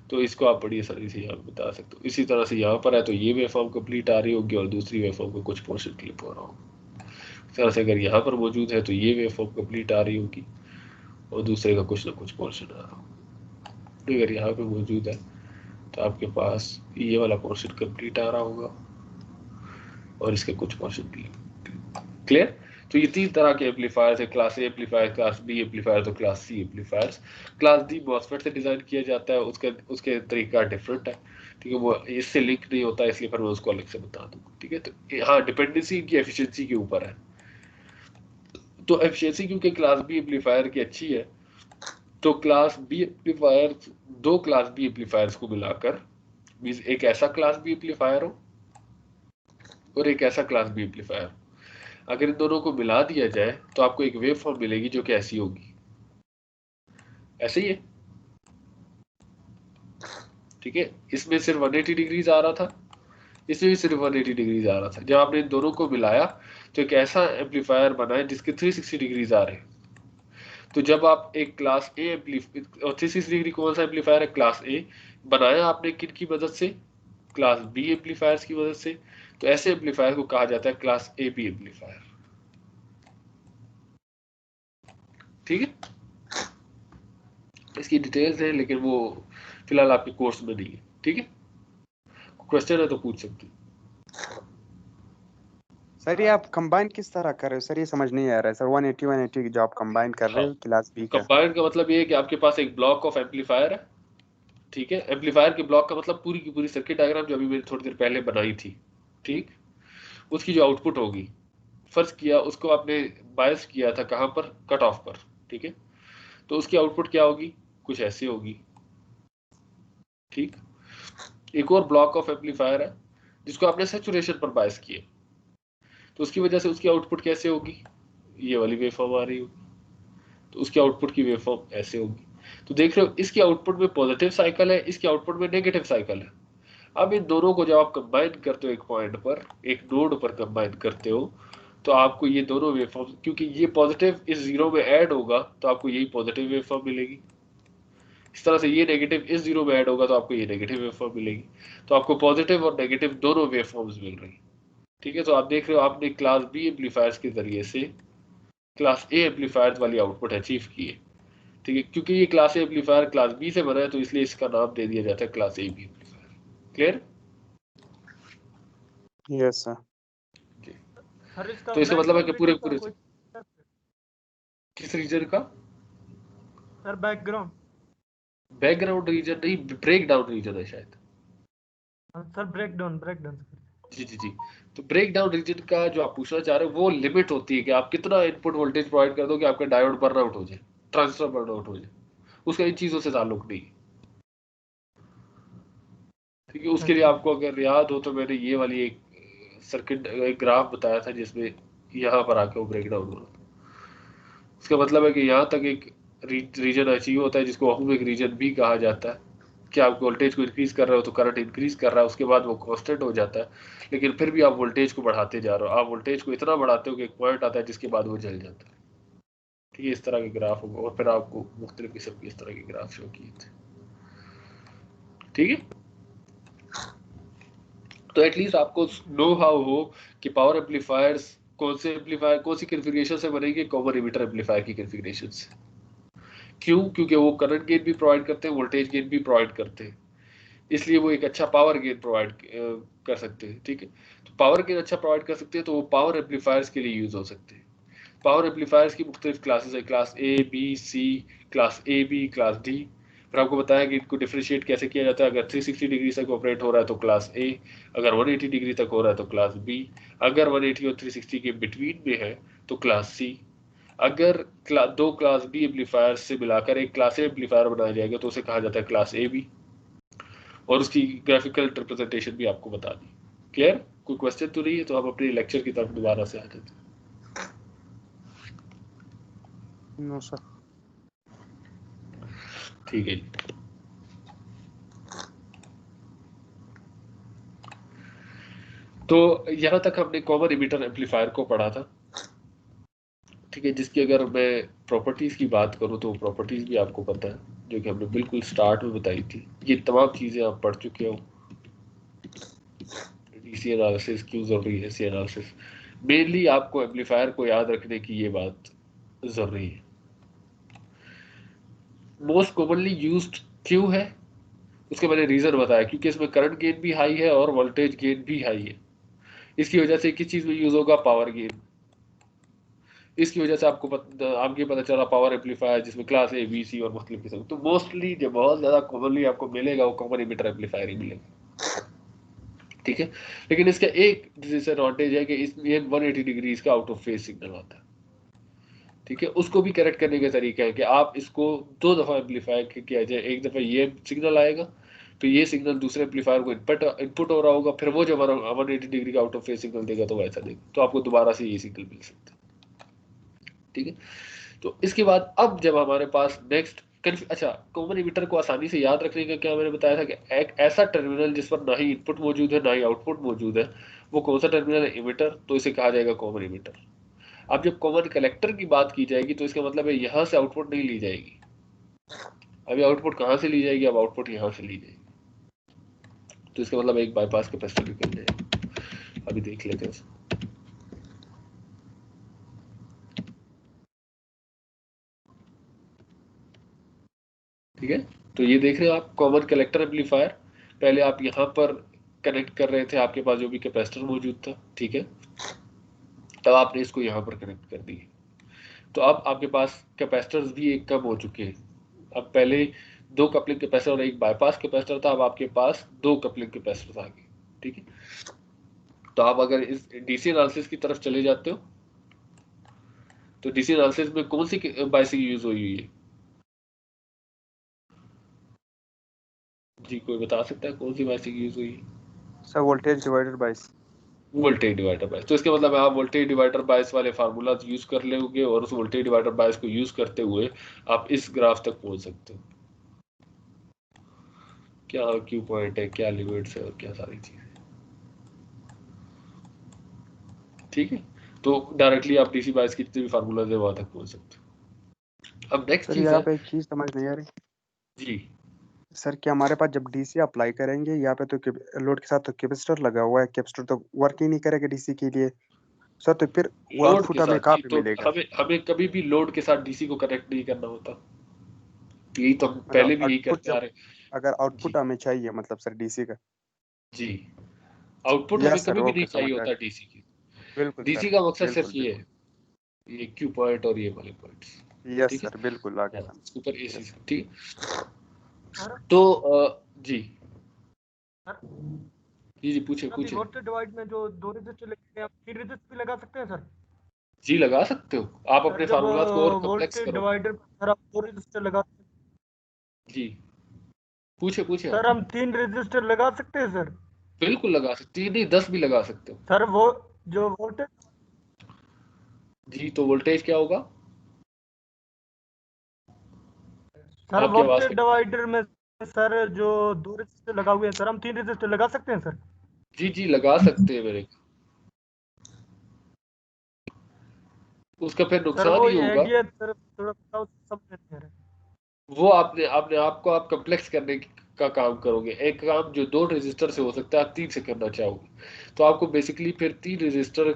तो इसको आप बड़ी आसानी से यहाँ पे बता सकते हो। इसी तरह से यहाँ पर है तो ये वेवफॉर्म कंप्लीट आ रही होगी और दूसरी वेवफॉर्म का कुछ पोर्शन क्लिप हो रहा होगा। इस तरह से अगर यहाँ पर मौजूद है तो ये वेवफॉर्म कंप्लीट आ रही होगी और दूसरे का कुछ ना कुछ पोर्शन आ रहा होगा। अगर यहाँ पे मौजूद है तो आपके पास ये वाला पोर्शन कंप्लीट आ रहा होगा और इसके कुछ पोर्शन क्लियर। तो ये तीन तरह के एम्पलीफायर्स है, class A amplifier, class B amplifier, तो class C amplifiers. Class D MOSFET से डिजाइन किया जाता है, उसके तरीका डिफरेंट है, ठीक है, वो इससे लिंक नहीं होता इसलिए फिर मैं उसको अलग से बता दूंगा, ठीक है। तो हाँ, डिपेंडेंसी इनकी एफिशिएंसी के ऊपर है। तो एफिशिएंसी क्योंकि क्लास बी एम्पलीफायर की अच्छी है तो क्लास बी एम्पलीफायर, दो क्लास बी एम्पलीफायर्स को मिलाकर मींस एक ऐसा क्लास बी एम्पलीफायर हो और एक ऐसा क्लास बी एम्पलीफायर, अगर इन दोनों को मिला दिया जाए तो आपको एक वेव फॉर्म मिलेगी जो कि ऐसी होगी, ऐसे ही है, ठीक है। इसमें सिर्फ 180 डिग्रीज आ रहा था, इसमें भी सिर्फ 180 डिग्रीज आ रहा था। जब आपने इन दोनों को मिलाया तो एक ऐसा एम्पलीफायर बना है जिसके 360 डिग्रीज आ रहे हैं। तो जब आप एक क्लास ए और 360 डिग्री कौन सा एम्पलीफायर है? क्लास ए। बनाया आपने किन की मदद से? क्लास बी एम्पलीफायर्स की मदद से। तो ऐसे एम्पलीफायर को कहा जाता है क्लास ए बी एम्पलीफायर। ठीक है, इसकी डिटेल्स है लेकिन वो फिलहाल आपके कोर्स में नहीं है। ठीक है, क्वेश्चन है तो पूछ सकते हैं। सर ये आप कंबाइन किस तरह कर रहे हो सर? ये समझ नहीं आ रहा है सर। 180 जो आप कंबाइन कर रहे हो क्लास बी का। कंबाइन का मतलब ये है कि आपके पास एक ब्लॉक ऑफ एम्पलीफायर है। ठीक है, एम्पलीफायर के ब्लॉक का मतलब पूरी की पूरी सर्किट डायग्राम जो अभी मैंने थोड़ी देर पहले बनाई थी। ठीक, उसकी जो आउटपुट होगी, फर्ज किया उसको आपने बायस किया था कहां पर? कट ऑफ पर। ठीक है, तो उसकी आउटपुट क्या होगी? कुछ ऐसी होगी। ठीक, एक और ब्लॉक ऑफ एम्पलीफायर है जिसको आपने सैचुरेशन पर बायस किया, तो उसकी वजह से उसकी आउटपुट कैसे होगी? ये वाली वेवफॉर्म आ रही होगी। तो उसकी आउटपुट की वेवफॉर्म ऐसे होगी। तो देख रहे हो, इसकी आउटपुट में पॉजिटिव साइकिल है, इसकी आउटपुट में नेगेटिव साइकिल है। अब इन दोनों को जब आप कंबाइन करते हो एक पॉइंट पर, एक नोड पर कंबाइन करते हो, तो आपको ये दोनों वेवफॉर्म, क्योंकि ये पॉजिटिव इस जीरो में ऐड होगा तो आपको यही पॉजिटिव वेवफॉर्म मिलेगी। इस तरह से ये नेगेटिव इस जीरो में ऐड होगा तो आपको ये नेगेटिव वेवफॉर्म मिलेगी। तो आपको पॉजिटिव और नेगेटिव दोनों वेवफॉर्म्स मिल रही। ठीक है, तो आप देख रहे हो आपने क्लास बी एम्पलीफायर्स के जरिए से क्लास ए एम्पलीफायर्स वाली आउटपुट अचीव की है। ठीक है, क्योंकि ये class A amplifier class B से बना है तो इसलिए इसका नाम दे दिया जाता है class A B amplifier. Clear? Yes sir. तो इसका मतलब है कि पूरे पूरे किस रीजन का? सर बैकग्राउंड रीजन नहीं, ब्रेक डाउन रीजन है शायद। सर ब्रेक डाउन जी जी जी। तो ब्रेक डाउन रीजन का जो आप पूछना चाह रहे हो वो लिमिट होती है कि आप कितना इनपुट वोल्टेज प्रोवाइड कर दो कि आपका डायोड बर्न आउट हो जाए, ट्रांजिस्टर बर्न आउट हो जाए। उसका इन चीजों से ताल्लुक नहीं। ठीक है, उसके लिए आपको अगर याद हो तो मैंने ये वाली एक सर्किट एक ग्राफ बताया था जिसमें यहाँ पर आके वो ब्रेक डाउन हो रहा था। उसका मतलब है कि यहाँ तक एक रीजन अचीव होता है जिसको ओमिक रीजन भी कहा जाता है कि आप वोल्टेज को इंक्रीज कर रहे हो तो करंट इंक्रीज कर रहा है, उसके बाद वो कांस्टेंट हो जाता है, लेकिन फिर भी आप वोल्टेज को बढ़ाते जा रहे हो। आप वोल्टेज को इतना बढ़ाते हो कि एक पॉइंट आता है जिसके बाद वो जल जाता है। ठीक है, इस तरह के ग्राफ होगा और फिर आपको मुख्तलिफ किस्म के इस तरह के ग्राफ शो किए थे। ठीक है, तो एटलीस्ट आपको नो हाउ हो कि पावर एम्पलीफायर्स कौन से एम्पलीफायर कौन सी कॉन्फ़िगरेशन से बनेंगे? कॉमन एमिटर एम्पलीफायर की कॉन्फ़िगरेशन से। क्यों? क्योंकि वो करंट गेन भी प्रोवाइड करते हैं, वोल्टेज गेन भी प्रोवाइड करते हैं, इसलिए वो एक अच्छा पावर गेन प्रोवाइड कर सकते हैं। ठीक है, तो पावर गेन अच्छा प्रोवाइड कर सकते हैं तो वो पावर एम्पलीफायर्स के लिए यूज हो सकते हैं। पावर एम्पलीफायर्स की मुख्तलिफ क्लासेस है, class A B C, class A B, class D. फिर आपको बताया कि इनको डिफ्रेंशिएट कैसे किया जाता है। अगर 360 डिग्री तक ऑपरेट हो रहा है तो क्लास ए, अगर 180 डिग्री तक हो रहा है तो क्लास बी, अगर 180 और 360 के बिटवीन में है तो क्लास सी। अगर दो क्लास बी एम्पलीफायर से मिलाकर एक क्लास ए एम्पलीफायर बनाया जाएगा तो उसे कहा जाता है क्लास ए बी, और उसकी ग्राफिकल रिप्रेजेंटेशन भी आपको बता दी। क्लियर? कोई क्वेश्चन तो नहीं है? तो हम अपने लेक्चर की तरफ दोबारा से आ जाते हैं। No sir. ठीक है जी। तो यहां तक हमने कॉमन एमिटर एम्पलीफायर को पढ़ा था। ठीक है, जिसकी अगर मैं प्रॉपर्टीज की बात करूं तो प्रॉपर्टीज भी आपको पता है जो कि हमने बिल्कुल स्टार्ट में बताई थी। ये तमाम चीजें आप पढ़ चुके हो। डीसी एनालिसिस क्यों जरूरी है, सी एनालिसिस, मेनली आपको एम्पलीफायर को याद रखने की ये बात जरूरी है। मोस्ट कॉमनली यूज्ड क्यों है उसके मैंने रीजन बताया, क्योंकि इसमें करंट गेन भी हाई है और वोल्टेज गेन भी हाई है। इसकी वजह से किस चीज में यूज होगा? Power gain. इसकी वजह से आपको आपके पता चला पावर एम्पलीफायर जिसमें क्लास ए बी सी और मुख्तलिफ किस्म, तो मोस्टली जो बहुत ज्यादा कॉमनली आपको मिलेगा वो कॉमन एमिटर एम्पलीफायर ही मिलेगा। ठीक है, लेकिन इसका एक डिसएडवांटेज है कि इसमें 180 डिग्री का आउट ऑफ फेज सिग्नल आता है। ठीक है, उसको भी करेक्ट करने का तरीका है कि आप इसको दो दफा एम्पलीफाई किया जाए। एक दफा ये सिग्नल आएगा तो ये सिग्नल दूसरे एम्पलीफायर को इनपुट हो रहा होगा, फिर वो जब 180 डिग्री का आउट ऑफ फेज सिग्नल देगा तो वैसा देगा, तो आपको दोबारा से ये सिग्नल मिल सकता है। ठीक है, तो इसके बाद अब जब हमारे पास नेक्स्ट अच्छा, कॉमन इमिटर को आसानी से याद रखने का क्या मैंने बताया था कि एक ऐसा टर्मिनल जिस पर ना ही इनपुट मौजूद है ना ही आउटपुट मौजूद है, वो कौन सा टर्मिनल है? इमिटर। तो इसे कहा जाएगा कॉमन इमिटर। अब जब कॉमन कलेक्टर की बात की जाएगी तो इसका मतलब है यहाँ से आउटपुट नहीं ली जाएगी। अभी आउटपुट कहाँ से ली जाएगी? अब आउटपुट यहाँ से ली जाएगी। तो इसका मतलब एक बाईपास कैपेसिटर निकल जाएगा। अभी देख लेते हैं उसे। ठीक है, तो ये देख रहे हो आप कॉमन कलेक्टर एम्पलीफायर। पहले आप यहाँ पर कनेक्ट कर रहे थे, आपके पास जो भी कैपेसिटर मौजूद था, ठीक है, तब आपने इसको यहाँ पर कनेक्ट कर दिए। तो अब आपके पास कैपेसिटर्स भी एक कम हो चुके हैं। अब पहले 2 कपलिंग कैपेसिटर और एक बाईपास कैपेसिटर था, अब आपके पास 2 कपलिंग कैपेसिटर आ गए। ठीक है, तो आप अगर इस डीसी एनालिसिस की तरफ चले जाते हो तो डीसी एनालिसिस में कौन सी बायसिंग यूज हुई है? जी, कोई बता सकता है कौन सी बायसिंग यूज हुई है? सर वोल्टेज डिवाइडर बाइस। Voltage divider bias. तो इसके मतलब है आप वोल्टेज डिवाइडर बायस वाले फार्मूला यूज कर लोगे और उस वोल्टेज डिवाइडर बायस को यूज करते हुए आप इस ग्राफ तक पहुंच सकते हो। क्या क्यू पॉइंट है, क्या लिमिट्स है और क्या सारी चीजें। ठीक है, तो डायरेक्टली आप डीसी बायस की जितने भी फार्मूला है वहां तक पहुंच सकते हो। अब नेक्स्ट सर चीज यहाँ है पे एक चीज समझ नहीं आ रही जी। सर, क्या हमारे पास जब डीसी अप्लाई करेंगे यहाँ पे तो लोड के साथ तो कैपेसिटर लगा हुआ है, कैपेसिटर तो वर्क ही नहीं करेगा डीसी के लिए सर, तो फिर वो लोड के आउटपुट हमें साथ कहाँ जी, पे तो मिलेगा? हमें हमें कभी भी लोड के साथ डीसी को कनेक्ट नहीं करना होता। यही तो हम मतलब पहले भी यही आउटपुट करते आ जब रहे। अगर जी आउटपुट हमें चाहिए मतलब सर डीसी का। जी, आउटपुट हमें यस सर, कभी भी नहीं ओके समझ चाहिए आया। होता डीसी की। बिल्कुल डीसी सर, का मकसद सिर्फ बिल्कुल ये बिल्कुल। है, ये क्यू पॉइंट और ये वाले पॉइंट्स। यस ठीक है, सर, बिल्कुल आगे हाँ, समझ। इसके ऊपर एसी। यस ठीक है, सर तो जी सर जी जी, पूछे अभी पूछे। वोल्टेज डिवाइड में जो 2 रजिस्टर लगे हैं, आप 3 रजिस्टर भी लगा सकते हैं सर। जी लगा सकते हो, आप सर अपने जब फार्मूलात को और कॉम्प्लेक्स वोल्टेज करो। डिवाइडर सर आप 2 रजिस्टर लगा, जी पूछे पूछे सर आप। हम 3 रजिस्टर लगा सकते हैं सर। बिल्कुल लगा सकते हैं, नहीं 10 भी लगा सकते हो। सर वो जो वोल्टेज जी, तो वोल्टेज क्या होगा? सर आपकी आवाज वोल्टेज डिवाइडर में सर जो 2 रजिस्टर लगा हुए हैं सर, हम 3 रजिस्टर लगा सकते हैं सर। जी जी लगा सकते हैं मेरे। उसका फिर सर नुकसान वो ये होगा, आइडिया सर थोड़ा बताओ, समझ नहीं आ रहा है। वो आपने आपने आपको आप कम्प्लेक्स करने का काम करोगे। एक काम जो 2 रजिस्टर से हो सकता है आप 3 से करना चाहोगे, तो आपको बेसिकली फिर 3 रजिस्टर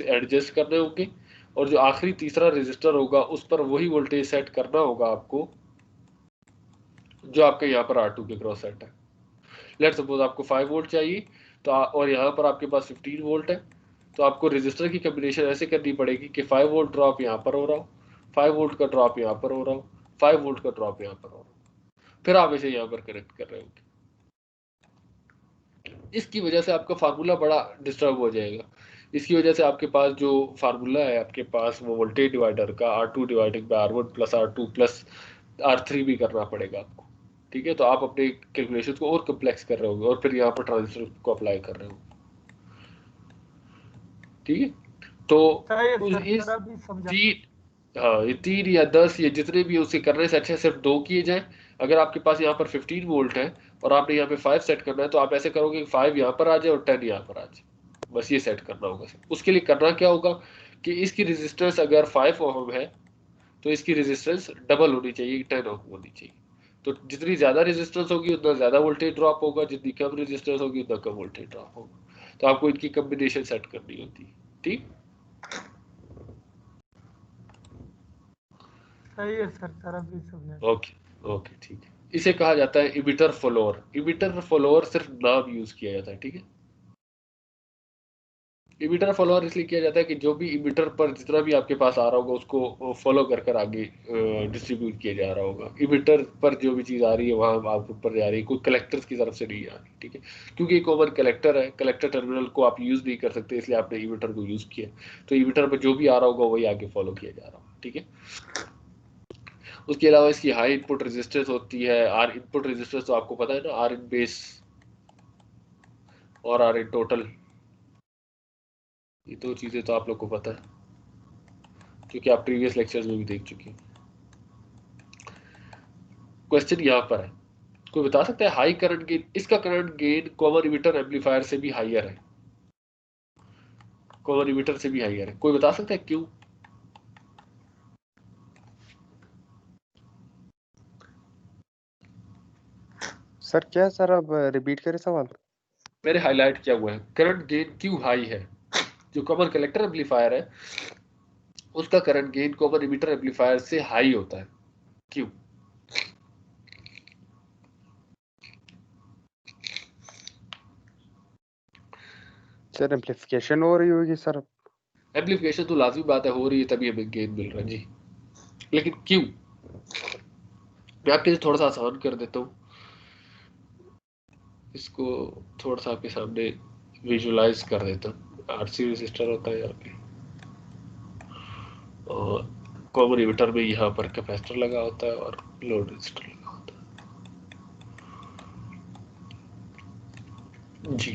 एडजस्ट करने होंगे और जो आखिरी तीसरा रजिस्टर होगा उस पर वही वोल्टेज सेट करना होगा आपको जो आपके यहाँ पर R2 के क्रॉस सेट है। लेट सपोज आपको 5 वोल्ट चाहिए, तो और यहाँ पर आपके पास 15 वोल्ट है, तो आपको रजिस्टर की कम्बिनेशन ऐसे करनी पड़ेगी कि 5 वोल्ट ड्रॉप यहाँ पर हो रहा हो, 5 वोल्ट का ड्रॉप यहाँ पर हो रहा हो, 5 वोल्ट का ड्रॉप यहाँ पर हो रहा हो, फिर आप इसे यहाँ पर कनेक्ट कर रहे होंगे। इसकी वजह से आपका फार्मूला बड़ा डिस्टर्ब हो जाएगा। इसकी वजह से आपके पास जो फार्मूला है आपके पास वो वोल्टेज डिवाइडर का R2 divided by R1 plus R2 plus R3 भी करना पड़ेगा आपको। ठीक है, तो आप अपने कैलकुलेशन को और कम्प्लेक्स कर रहे होंगे और फिर यहाँ पर ट्रांजिस्टर को अप्लाई कर रहे होंगे। ठीक है, तो सही है सर, इस सर अभी समझा। 3, हाँ ये 3 या 10 या जितने भी उसे करने से अच्छा सिर्फ 2 किए जाए। अगर आपके पास यहाँ पर 15 वोल्ट है और आपने यहाँ पे 5 सेट करना है तो आप ऐसे करोगे कि 5 यहाँ पर आ जाए और 10 यहाँ पर आ जाए, बस ये सेट करना होगा सिर्फ। उसके लिए करना क्या होगा कि इसकी रेजिस्टेंस अगर 5 ओम है तो इसकी रेजिस्टेंस डबल होनी चाहिए, 10 ओम होनी चाहिए। तो जितनी ज्यादा रेजिस्टेंस होगी उतना ज्यादा वोल्टेज ड्रॉप होगा, जितनी कम रेजिस्टेंस होगी उतना कम वोल्टेज ड्रॉप होगा। तो आपको इनकी कम्बिनेशन सेट करनी होती है। ठीक, सही है सर, सर अभी समझा। ओके ओके ठीक है। इसे कहा जाता है इमिटर फॉलोअर। इमिटर फॉलोअर सिर्फ नाम यूज किया जाता है। ठीक है, इमिटर फॉलोअर इसलिए किया जाता है कि जो भी इमिटर पर जितना भी आपके पास आ रहा होगा उसको फॉलो कर कर आगे डिस्ट्रीब्यूट किया जा रहा होगा। इमिटर पर जो भी चीज़ आ रही है वहाँ आउटपुट पर जा रही है, कोई कलेक्टर्स की तरफ से नहीं आ रही। ठीक है, क्योंकि ये कॉमन कलेक्टर है, कलेक्टर टर्मिनल को आप यूज नहीं कर सकते, इसलिए आपने इमिटर को यूज किया। तो इमिटर पर जो भी आ रहा होगा वही आगे फॉलो किया जा रहा होगा। ठीक है, उसके अलावा इसकी हाई इनपुट रेजिस्टेंस होती है। आर इनपुट रेजिस्टेंस तो आपको पता है ना, आर इन बेस और आर इन टोटल, ये 2 चीजें तो आप लोग को पता है क्योंकि आप प्रीवियस लेक्चर्स में भी देख चुके हैं। क्वेश्चन यहाँ पर है, कोई बता सकता है हाई करंट गेन, इसका current gain common emitter amplifier से भी हाईयर है, कॉमन इमिटर से भी हाईयर है, कोई बता सकता है क्यों? सर क्या सर, अब रिपीट करें सवाल। मैंने हाईलाइट किया हुआ है, करंट गेन क्यों हाई है? जो कॉमन कलेक्टर एम्पलीफायर है उसका current gain common emitter amplifier से हाई होता है, क्यों? सर एम्पलीफिकेशन हो रही होगी सर। एम्पलीफिकेशन तो लाजमी बात है, हो रही है तभी हमें गेन मिल रहा है जी, लेकिन क्यों? मैं आपके लिए थोड़ा सा आसान कर देता हूँ, इसको थोड़ा सा आपके सामने विजुलाइज कर देता हूँ। आरसी रेजिस्टर होता है यहाँ पे, और कॉमन इमिटर में यहाँ पर कैपेसिटर लगा होता है और लोड रेजिस्टर लगा होता है जी।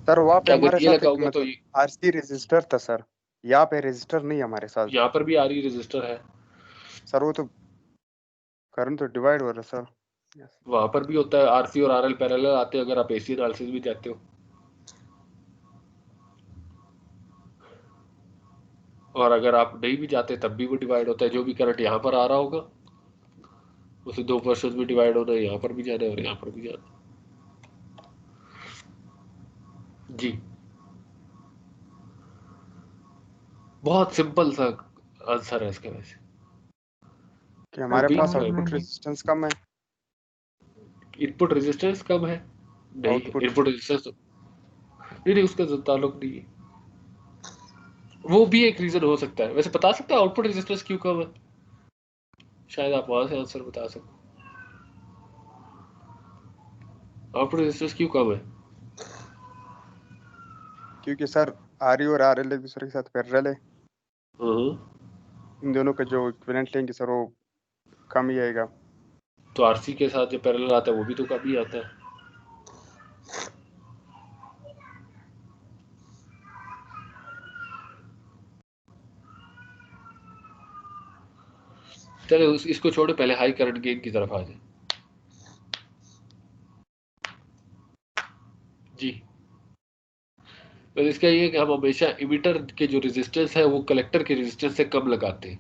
सर वहाँ पे क्या हमारे अगर ये साथ लगा एक होगा तो मतलब आरसी रजिस्टर था सर, यहाँ पे रजिस्टर नहीं हमारे साथ। यहाँ पर भी आरई रेजिस्टर है, सर वो तो करंट तो डिवाइड हो रहा है सर। वहां पर भी होता है, आरसी और आरएल पैरेलल आते हैं अगर आप एसी एनालिसिस भी जाते हो, और अगर आप नहीं भी जाते तब भी वो डिवाइड होता है। जो भी करंट यहाँ पर आ रहा होगा उसे दो पोर्शन में डिवाइड होना है, यहाँ पर भी जाना है और यहाँ पर भी जाना है जी। बहुत सिंपल सा आंसर है इसका वैसे, कि वो हमारे भी पास हाँ, आउटपुट हाँ, रेजिस्टेंस कम है। इनपुट रेजिस्टेंस कम है, नहीं आउटपुट इनपुट रेजिस्टेंस तो नहीं, उसका तो ताल्लुक नहीं है, वो भी एक रीजन हो सकता है। वैसे बता सकते हैं आउटपुट रेजिस्टेंस क्यों कम है? शायद आप वहां से आंसर बता सको, आउटपुट रेजिस्टेंस क्यों कम है? क्योंकि सर आरई और आरएल एक दूसरे के साथ पैरेलल है। इन दोनों का जो इक्विवेलेंट लेंगे सर वो कम ही आएगा। तो आरसी के साथ जो पैरेलल आता है वो भी तो कम ही आता है। चलो इसको छोड़ो, पहले हाई करंट गेन की तरफ आ जाए जी। तो इसका ये है कि हम हमेशा इमिटर के जो रेजिस्टेंस है वो कलेक्टर के रेजिस्टेंस से कम लगाते हैं,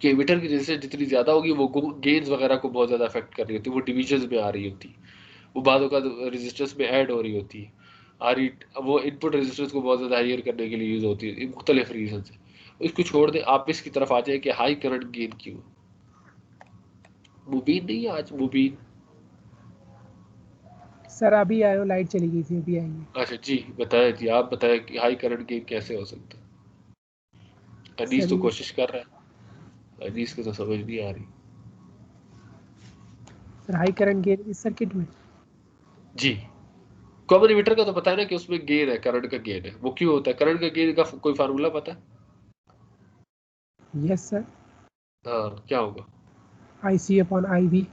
कि इमिटर की रेजिस्टेंस जितनी ज्यादा होगी वो गेन्स वगैरह को बहुत ज्यादा अफेक्ट कर रही होती है, वो डिविजन में आ रही होती है, वो बादों का रेजिस्टेंस में ऐड हो रही होती है। आर वो इनपुट रेजिस्टेंस को बहुत ज्यादा हायर करने के लिए यूज होती है मुख्तलिफ रीजन से। इसको छोड़ दे, आप इसकी तरफ आ जाए कि हाई करंट गेन क्यों? मुबीन नहीं है आज, मुबीन। सर अभी आए हो, लाइट चली गई थी, अभी आई है। अच्छा जी, बताएं जी, आप बताएं कि हाई करंट गेन कैसे हो सकता है? अनीस सर तो ये कोशिश कर रहा है, अनीस को तो समझ नहीं आ रही सर हाई करंट गेन इस सर्किट में। जी। कॉमन इमिटर का तो पता है ना कि उसमें गेन है, करंट का गेन है, वो क्यों होता है? करंट का गेन का कोई फार्मूला पता है? यस सर, हाँ, क्या होगा? IC upon IB।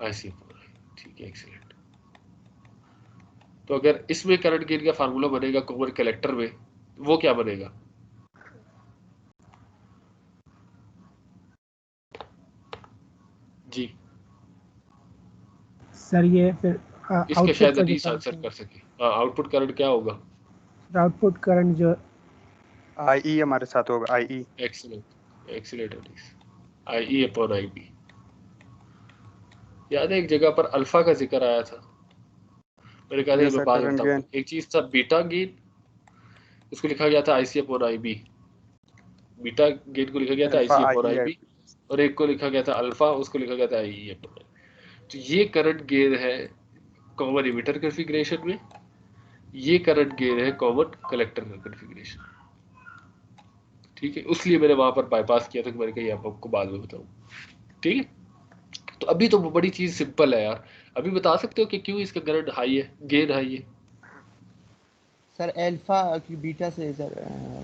ऐसी, ठीक है, एक्सीलेंट। तो अगर इसमें करंट गेन का फार्मूला बनेगा कॉमन कलेक्टर में, वो क्या बनेगा? जी, सर ये फिर इसका आउटपुट शायद का जो अनीस आंसर कर सके। हाँ, आउटपुट करंट क्या होगा? आउटपुट करंट जो आई हमारे साथ होगा, I. Excellent, excellent Anees, I E upon I B. याद है एक जगह पर अल्फा का जिक्र आया था, मेरे ख्याल से यस मैं सर, बात करंट बताऊंगा। गेन। एक चीज था बीटा गेन, उसको लिखा गया था IC upon I B, beta gain को लिखा गया था alpha IC upon I I है। बी, और एक को लिखा गया था अल्फा, उसको लिखा गया था आई ई अपॉन। तो ये करंट गेन है कॉमन इमिटर कॉन्फ़िगरेशन में, ये करंट गेन है कॉमन कलेक्टर कॉन्फ़िगरेशन। ठीक है, इसलिए मैंने वहां पर बाईपास किया था कि मैंने कहा आपको बाद में बताऊं। ठीक है, तो अभी तो बड़ी चीज सिंपल है यार। अभी बता सकते हो कि क्यों इसका करंट हाई है, गेन हाई है? सर अल्फा की बीटा से सर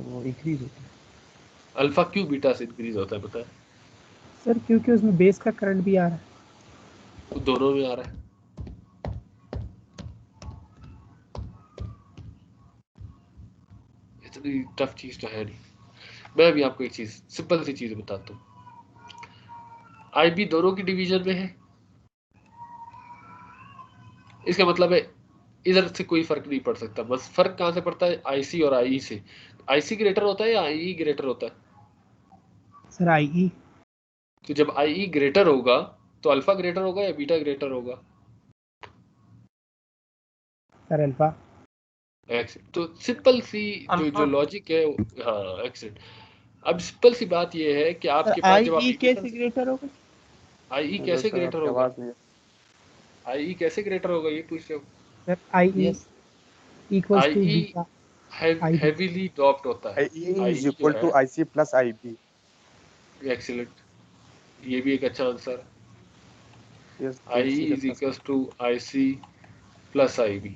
वो इंक्रीज होता है। अल्फा क्यों बीटा से इंक्रीज होता है पता है? सर क्योंकि उसमें बेस का करंट भी आ रहा है। वो दोनों में आ रहा है, इतनी टफ चीज तो है नहीं। मैं भी आपको एक चीज, सिंपल सी चीज बताता हूँ। IB दोनों की डिवीजन में है। इसका मतलब है इधर से कोई फर्क नहीं पड़ सकता। बस फर्क कहाँ से पड़ता है? IC और IE से। IC ग्रेटर होता है या IE ग्रेटर होता है? Sir IE। तो जब IE ग्रेटर होगा तो अल्फा ग्रेटर होगा या बीटा ग्रेटर होगा? Sir alpha. एक्सेलेंट। तो सिंपल सी जो अल्फा लॉजिक है, हाँ एक्सेलेंट। अब सिंपल सी बात ये है कि सर आपके पास जब आप IE इमिटर कैसे से ग्रेटर होगा? IE हेलो कैसे सर, ग्रेटर आपकी होगा? आवाज नहीं IE कैसे ग्रेटर होगा ये पूछ रहे हो? Sir IE yes equals to IE beta IB। Heavily doped होता है। आई ई इज IE जो इक्वल है, to IC plus IB। Excellent, ये भी एक अच्छा आंसर है। यस, IE इसी के इज साथ equals to IC plus IB।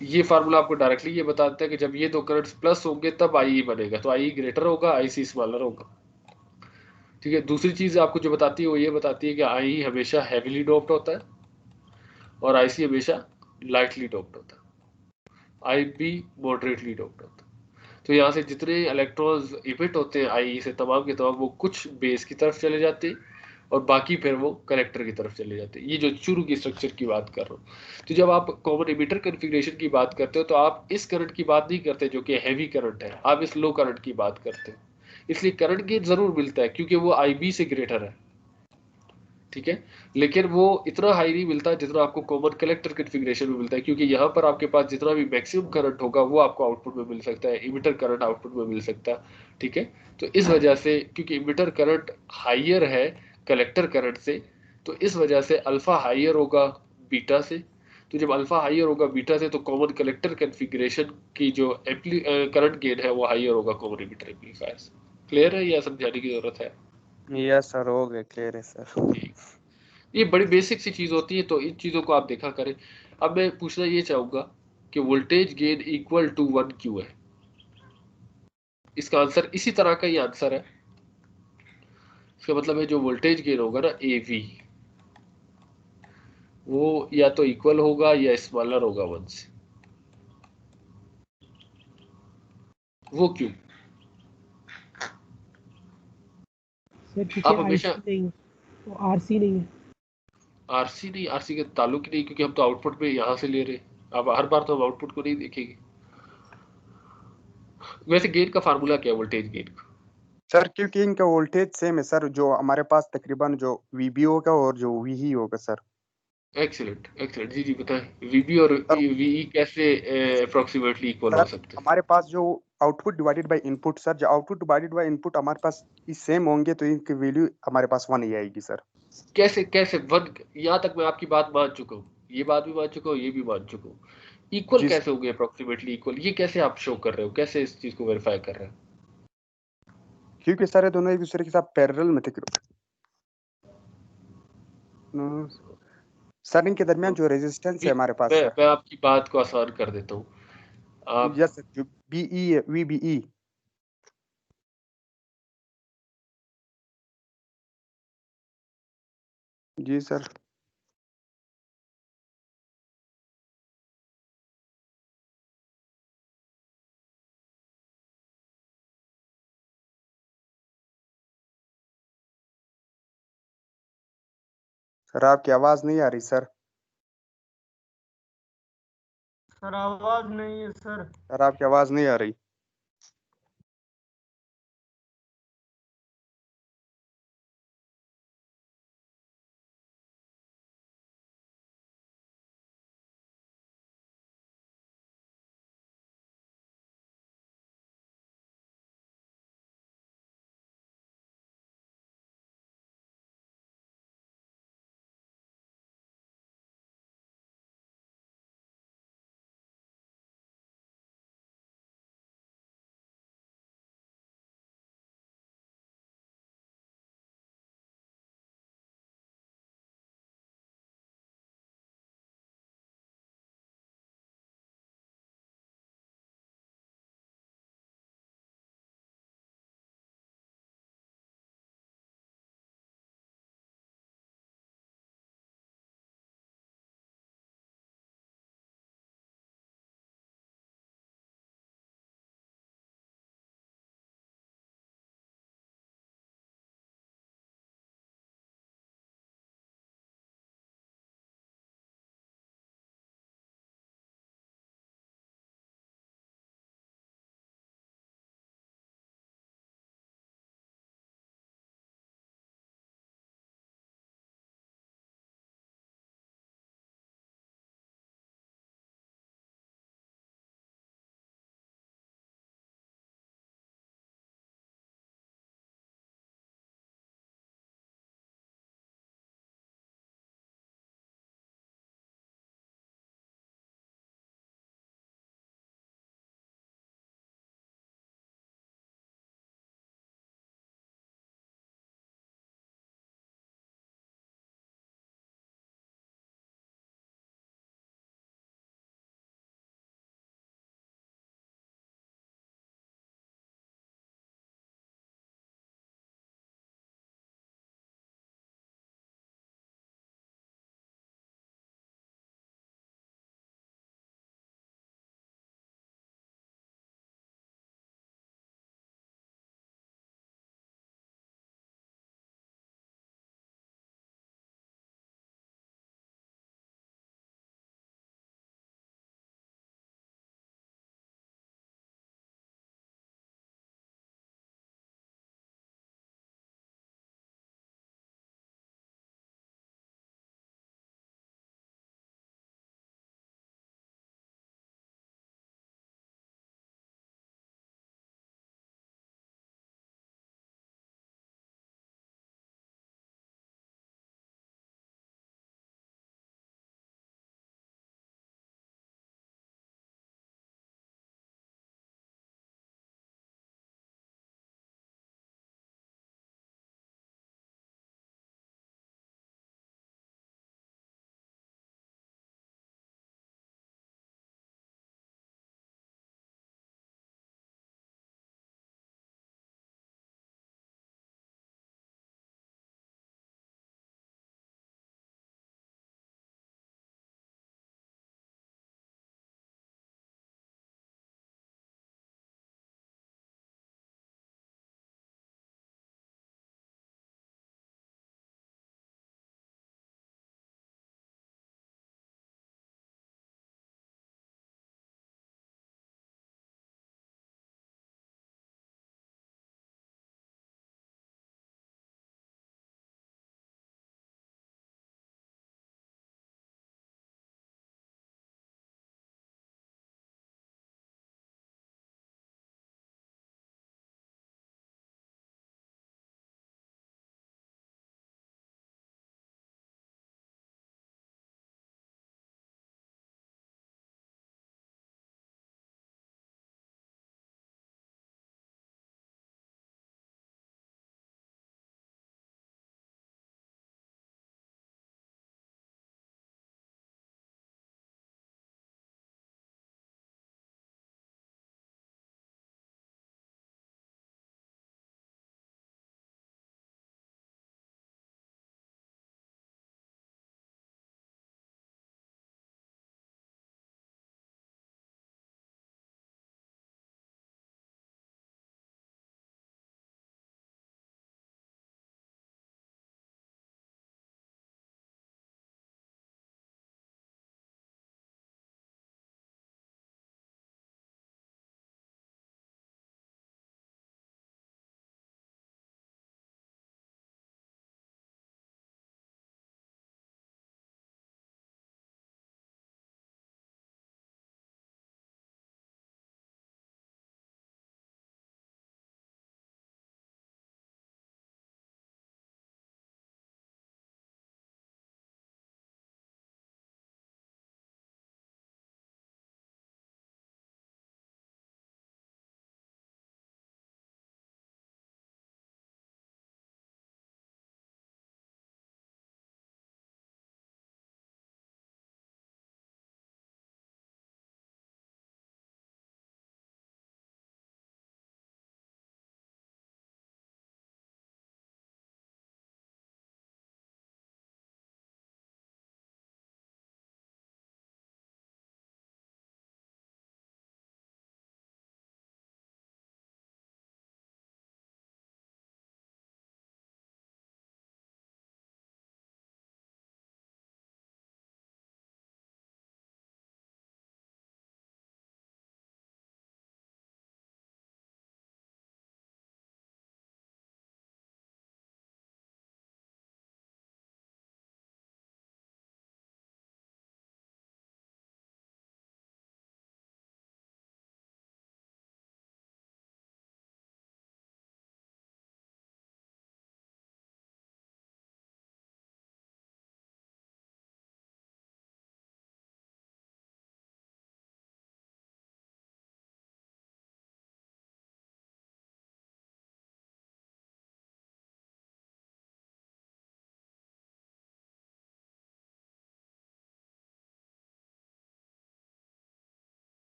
ये फार्मूला आपको डायरेक्टली ये बताता है कि जब ये दो करंट्स प्लस होंगे तब IE बनेगा, तो IE ग्रेटर होगा, IC स्मॉलर होगा। ठीक है। दूसरी चीज आपको जो बताती है वो ये बताती है कि IE हमेशा हैवीली डोप्ड होता है और IC हमेशा लाइटली डोप्ड होता है। IB मॉडरेटली डोप्ड होता है। तो यहाँ से जितने इलेक्ट्रॉन्स इमिट होते हैं IE से, तमाम के तमाम वो कुछ बेस की तरफ चले जाते हैं और बाकी फिर वो कलेक्टर की तरफ चले जाते हैं। ये जो शुरू की स्ट्रक्चर की बात कर रहा हूँ। तो जब आप कॉमन इमिटर कॉन्फ़िगरेशन की बात करते हो तो आप इस करंट की बात नहीं करते जो कि हैवी करंट है, आप इस लो करंट की बात करते हो। इसलिए करंट गेन जरूर मिलता है क्योंकि वो IB से ग्रेटर है। ठीक है। लेकिन वो इतना हाई नहीं मिलता जितना आपको कॉमन कलेक्टर कॉन्फ़िगरेशन में मिलता है, क्योंकि यहाँ पर आपके पास जितना भी मैक्सिमम करंट होगा वो आपको आउटपुट में मिल सकता है, इमिटर करंट आउटपुट में मिल सकता है। ठीक है। तो इस वजह से क्योंकि इमिटर करंट हाइयर है कलेक्टर करंट से, तो इस वजह से अल्फा हाइयर होगा बीटा से। तो जब अल्फा हाइयर होगा बीटा से तो कॉमन कलेक्टर कॉन्फ़िगरेशन की जो करंट गेन है वो हाइयर होगा कॉमन इमिटर एम्पलीफायर से। क्लियर है या समझाने की जरूरत है? यस सर, हो गए, क्लियर है सर। ठीक। ये बड़ी बेसिक सी चीज होती है, तो इन चीजों को आप देखा करें। अब मैं पूछना ये चाहूंगा कि वोल्टेज गेन इक्वल टू 1 क्यों है? इसका आंसर इसी तरह का ही आंसर है। इसका मतलब है जो वोल्टेज गेन होगा ना AV, वो या तो इक्वल होगा या स्मॉलर होगा 1 से। वो क्यों? सर क्योंकि आप हमेशा IC नहीं है तो RC नहीं है। RC नहीं, RC के ताल्लुक ही नहीं, क्योंकि हम तो आउटपुट पे यहाँ से ले रहे हैं। अब हर बार तो हम आउटपुट को नहीं देखेंगे। वैसे गेन का फार्मूला क्या है वोल्टेज गेन का? सर क्योंकि इनका वोल्टेज सेम है सर, जो हमारे पास तकरीबन जो VB होगा और जो VE होगा सर। एक्सीलेंट एक्सीलेंट, जी जी बताएं। VB और सर VE कैसे अप्रोक्सीमेटली इक्वल हो सर सकते हैं? हमारे पास जो output divided by input sir, जो आउटपुट डिवाइडेड बाय इनपुट हमारे पास सेम होंगे तो इनकी वैल्यू हमारे पास 1 ही आएगी सर। कैसे कैसे वन? यहाँ तक मैं आपकी बात मान चुका हूँ, ये बात भी मान चुका हूँ, ये भी मान चुका हूँ। इक्वल जी कैसे हो गए अप्रोक्सीमेटली इक्वल? ये कैसे आप शो कर रहे हो, कैसे इस चीज को वेरीफाई कर रहे हो? क्योंकि सर ये दोनों एक दूसरे के साथ पैरेलल में थे। सर इनके दरमियान जो रेजिस्टेंस है हमारे पास सर। मैं आपकी बात को आसान कर देता हूँ। आप यस सर, जो BE है, VBE। जी सर। सर आपकी आवाज नहीं आ रही सर। सर आवाज नहीं है सर। सर आपकी आवाज नहीं आ रही।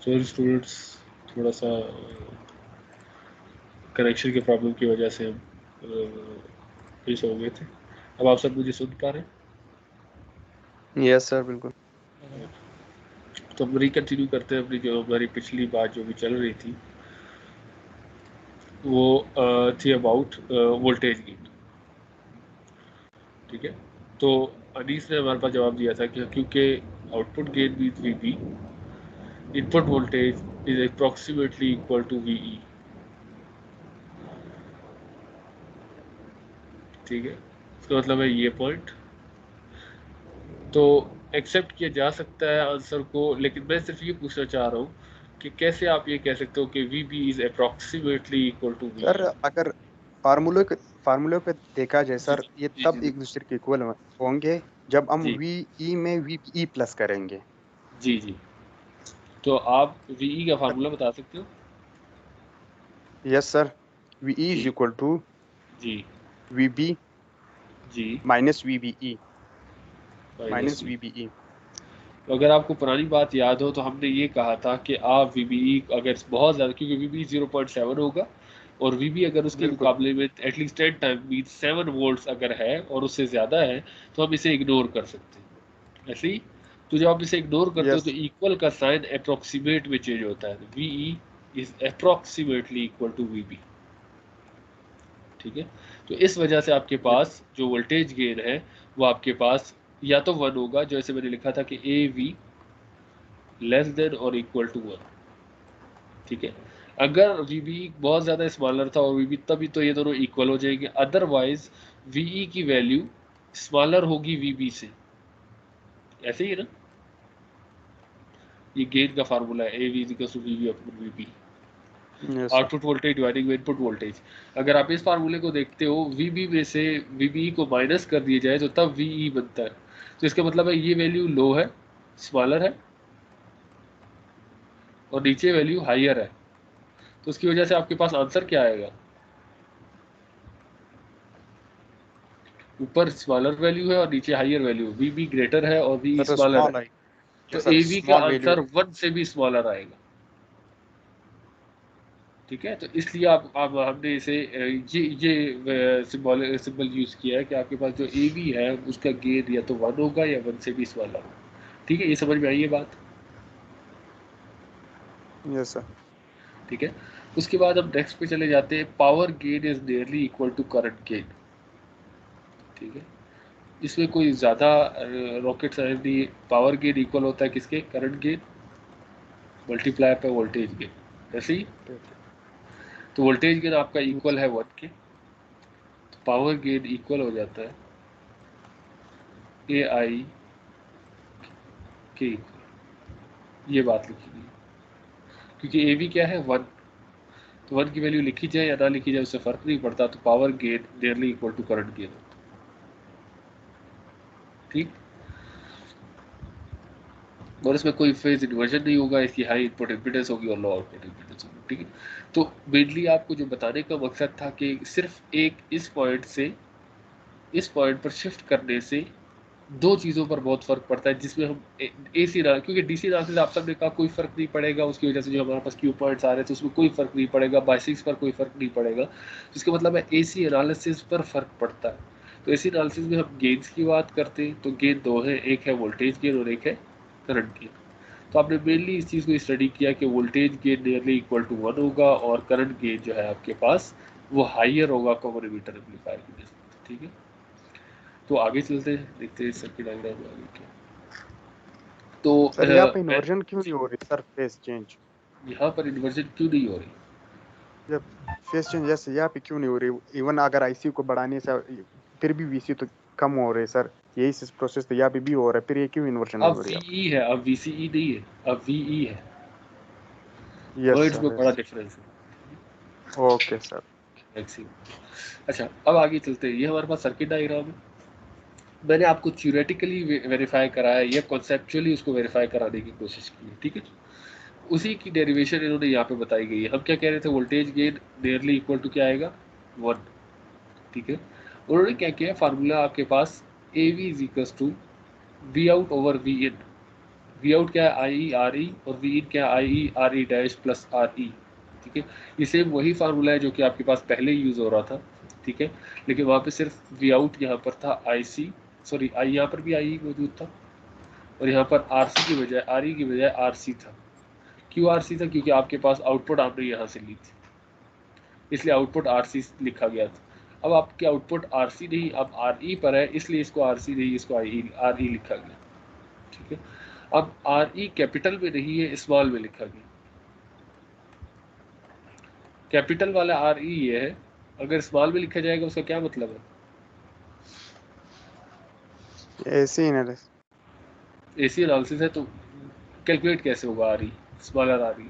सॉरी स्टूडेंट्स, थोड़ा सा कनेक्शन के प्रॉब्लम की वजह से हम मिस हो गए थे। अब आप सब मुझे सुन पा रहे हैं? यस सर, बिल्कुल। तो हम रिकंटिन्यू करते हैं अपनी जो हमारी पिछली बात जो भी चल रही थी, वो थी अबाउट वोल्टेज गेन। ठीक है, तो अनीस ने हमारे पास जवाब दिया था कि क्योंकि output gain means VB, input voltage is approximately equal to VE. ठीक है, इसका मतलब है ये पॉइंट तो एक्सेप्ट किया जा सकता है आंसर को, लेकिन मैं सिर्फ ये पूछना चाह रहा हूँ कि कैसे आप ये कह सकते हो कि VB is approximately equal to V. Sir अगर फार्मूले पे देखा जाए सर, ये जी तब जी एक दूसरे के इक्वल होंगे जब हम जी वी ई में वी ई प्लस करेंगे। जी जी। तो आप वीई का फार्मूला बता सकते हो? Yes sir, V E is G equal to G V B G minus V B E minus minus V. V B E. तो अगर आपको पुरानी बात याद हो तो हमने ये कहा था कि आप वीबीई अगर बहुत ज़्यादा, क्योंकि वीबी 0.7 होगा और वीबी अगर उसके बिल्कुल। मुकाबले में एटलीस्ट 10 टाइम मीन 7 वोल्ट्स अगर है और उससे ज़्यादा है तो हम इसे इग्नोर कर सकते हैं। ऐसे ही तो जब आप इसे इग्नोर करते हो यस तो इक्वल का साइन अप्रोक्सीमेट में चेंज होता है। VE is approximately equal to VB. ठीक है, तो इस वजह से आपके पास जो वोल्टेज गेन है वो आपके पास या तो 1 होगा, जैसे मैंने लिखा था कि ए वी लेस देन और इक्वल टू 1। ठीक है, अगर वीबी बहुत ज़्यादा स्मॉलर था और वीबी, तभी तो ये दोनों इक्वल हो जाएंगे। अदरवाइज वीई की वैल्यू स्मॉलर होगी वीबी से। ऐसे ही है ना, ये गेन का फार्मूला है, A V equals to VB upon VB, yes sir. Output voltage dividing by input voltage. अगर आप इस फार्मूले को देखते हो, वीबी में से वीबी को माइनस कर दिया जाए तो तब वीई बनता है। तो इसका मतलब है ये वैल्यू लो है, स्मॉलर है, और नीचे वैल्यू हाइयर है। तो उसकी वजह से आपके पास आंसर क्या आएगा? ऊपर स्मॉलर वैल्यू है और नीचे higher value, V B greater है और वी सर स्मॉलर है, स्मॉल आई। तो यस सर, ए वी का स्मॉल वैल्यू। आंसर 1 से भी स्मॉलर आएगा। ठीक है, तो इसलिए आप हमने इसे ये सिंबल यूज किया है कि आपके पास जो ए वी है उसका गेन या तो 1 होगा या 1 से भी स्मॉलर होगा। ठीक है, ये समझ में आई ये बात? Yes sir. ठीक है, उसके बाद हम नेक्स्ट पे चले जाते हैं। Power gain is nearly equal to current gain. ठीक है, इसमें कोई ज़्यादा रॉकेट साइंस नहीं। पावर गेन इक्वल होता है किसके? करंट गेन मल्टीप्लाई पे वोल्टेज गेन। ऐसे ही तो वोल्टेज गेन आपका इक्वल है 1 के, तो पावर गेन इक्वल हो जाता है ए आई के इक्वल। ये बात लिखी गई क्योंकि ए वी क्या है? 1। तो 1 की वैल्यू लिखी जाए या ना लिखी जाए उससे फर्क नहीं पड़ता, तो power gain nearly equal to current gain. ठीक, और इसमें कोई फेज इन्वर्जन नहीं होगा, इसकी हाई इनपुट इम्पीडेंस होगी और लो आउटपुट इम्पीडेंस होगी। ठीक है, तो मेनली आपको जो बताने का मकसद था कि सिर्फ एक इस पॉइंट से इस पॉइंट पर शिफ्ट करने से दो चीज़ों पर बहुत फर्क पड़ता है, जिसमें हम एसी ना, क्योंकि डीसी एनालिसिस आप सबने कहा कोई फर्क नहीं पड़ेगा, उसकी वजह से जो हमारे पास क्यू पॉइंट्स आ रहे थे उसमें कोई फर्क नहीं पड़ेगा, बाइसिक्स पर कोई फर्क नहीं पड़ेगा। इसका मतलब है एसी एनालिसिस पर फर्क पड़ता है। तो एसी एनालिसिस में हम गेन्स की बात करते हैं तो गेन दो है, एक है वोल्टेज गेन और एक है करंट गेन। तो आपने मेनली इस चीज़ को स्टडी किया कि voltage gain nearly equal to 1 होगा और करंट गेन जो है आपके पास वो हाइयर होगा कॉमन एमिटर एम्पलीफायर की नस्बत। ठीक है, तो आगे चलते हैं, देखते हैं सर्किट डायग्राम में आगे क्या। तो सर यहाँ पे इन्वर्जन क्यों नहीं हो रही सर? फेस चेंज, यहाँ पर इन्वर्जन क्यों नहीं हो रही? जब फेस चेंज जैसे यहाँ पे क्यों नहीं हो रही? इवन अगर आईसीयू को बढ़ाने से फिर भी वीसी तो कम हो रहे सर। यही प्रोसेस तो यहाँ पे भी हो रहा है, फिर ये क्यों इन्वर्जन नहीं अब हो रही? वीई है, अब वीसीई नहीं है, अब वीई है। यस वर्ड्स में सर, बड़ा यस। डिफरेंस है। Okay sir. मैक्सिमम। अच्छा, अब आगे चलते हैं। ये हमारे पास सर्किट डायग्राम है। मैंने आपको थ्योरेटिकली वेरीफाई कराया या कॉन्सेप्चुअली उसको वेरीफाई कराने की कोशिश की है। ठीक है, उसी की डेरिवेशन इन्होंने यहाँ पे बताई गई है। हम क्या कह रहे थे? Voltage gain nearly equal to क्या आएगा? 1। ठीक है, उन्होंने क्या किया? फार्मूला आपके पास A V is equal to V out over V in. V out क्या है, आई ई आर ई, और वी इन क्या है, I E R E dash plus R E. ठीक है, ये सेम वही फार्मूला है जो कि आपके पास पहले यूज हो रहा था। ठीक है, लेकिन वहाँ पे सिर्फ वी आउट यहाँ पर था आई सी, सॉरी आई, यहाँ पर भी आई मौजूद था, और यहाँ पर आर सी की बजाय, आर ई की बजाय आर सी था। क्यों आर सी था? क्योंकि आपके पास आउटपुट आपने यहाँ से ली थी, इसलिए आउटपुट आर सी लिखा गया था। अब आपके आउटपुट आर सी नहीं, अब आर ई पर है, इसलिए इसको आर सी नहीं, इसको आई आर ई लिखा गया। ठीक है, अब आर ई कैपिटल में नहीं है, स्मॉल में लिखा गया। कैपिटल वाला आर ई ये है, अगर स्मॉल में लिखा जाएगा उसका क्या मतलब है? ऐसे ही ना रहे। एसी एनालिसिस है, तो कैलकुलेट कैसे होगा R E, smaller R E?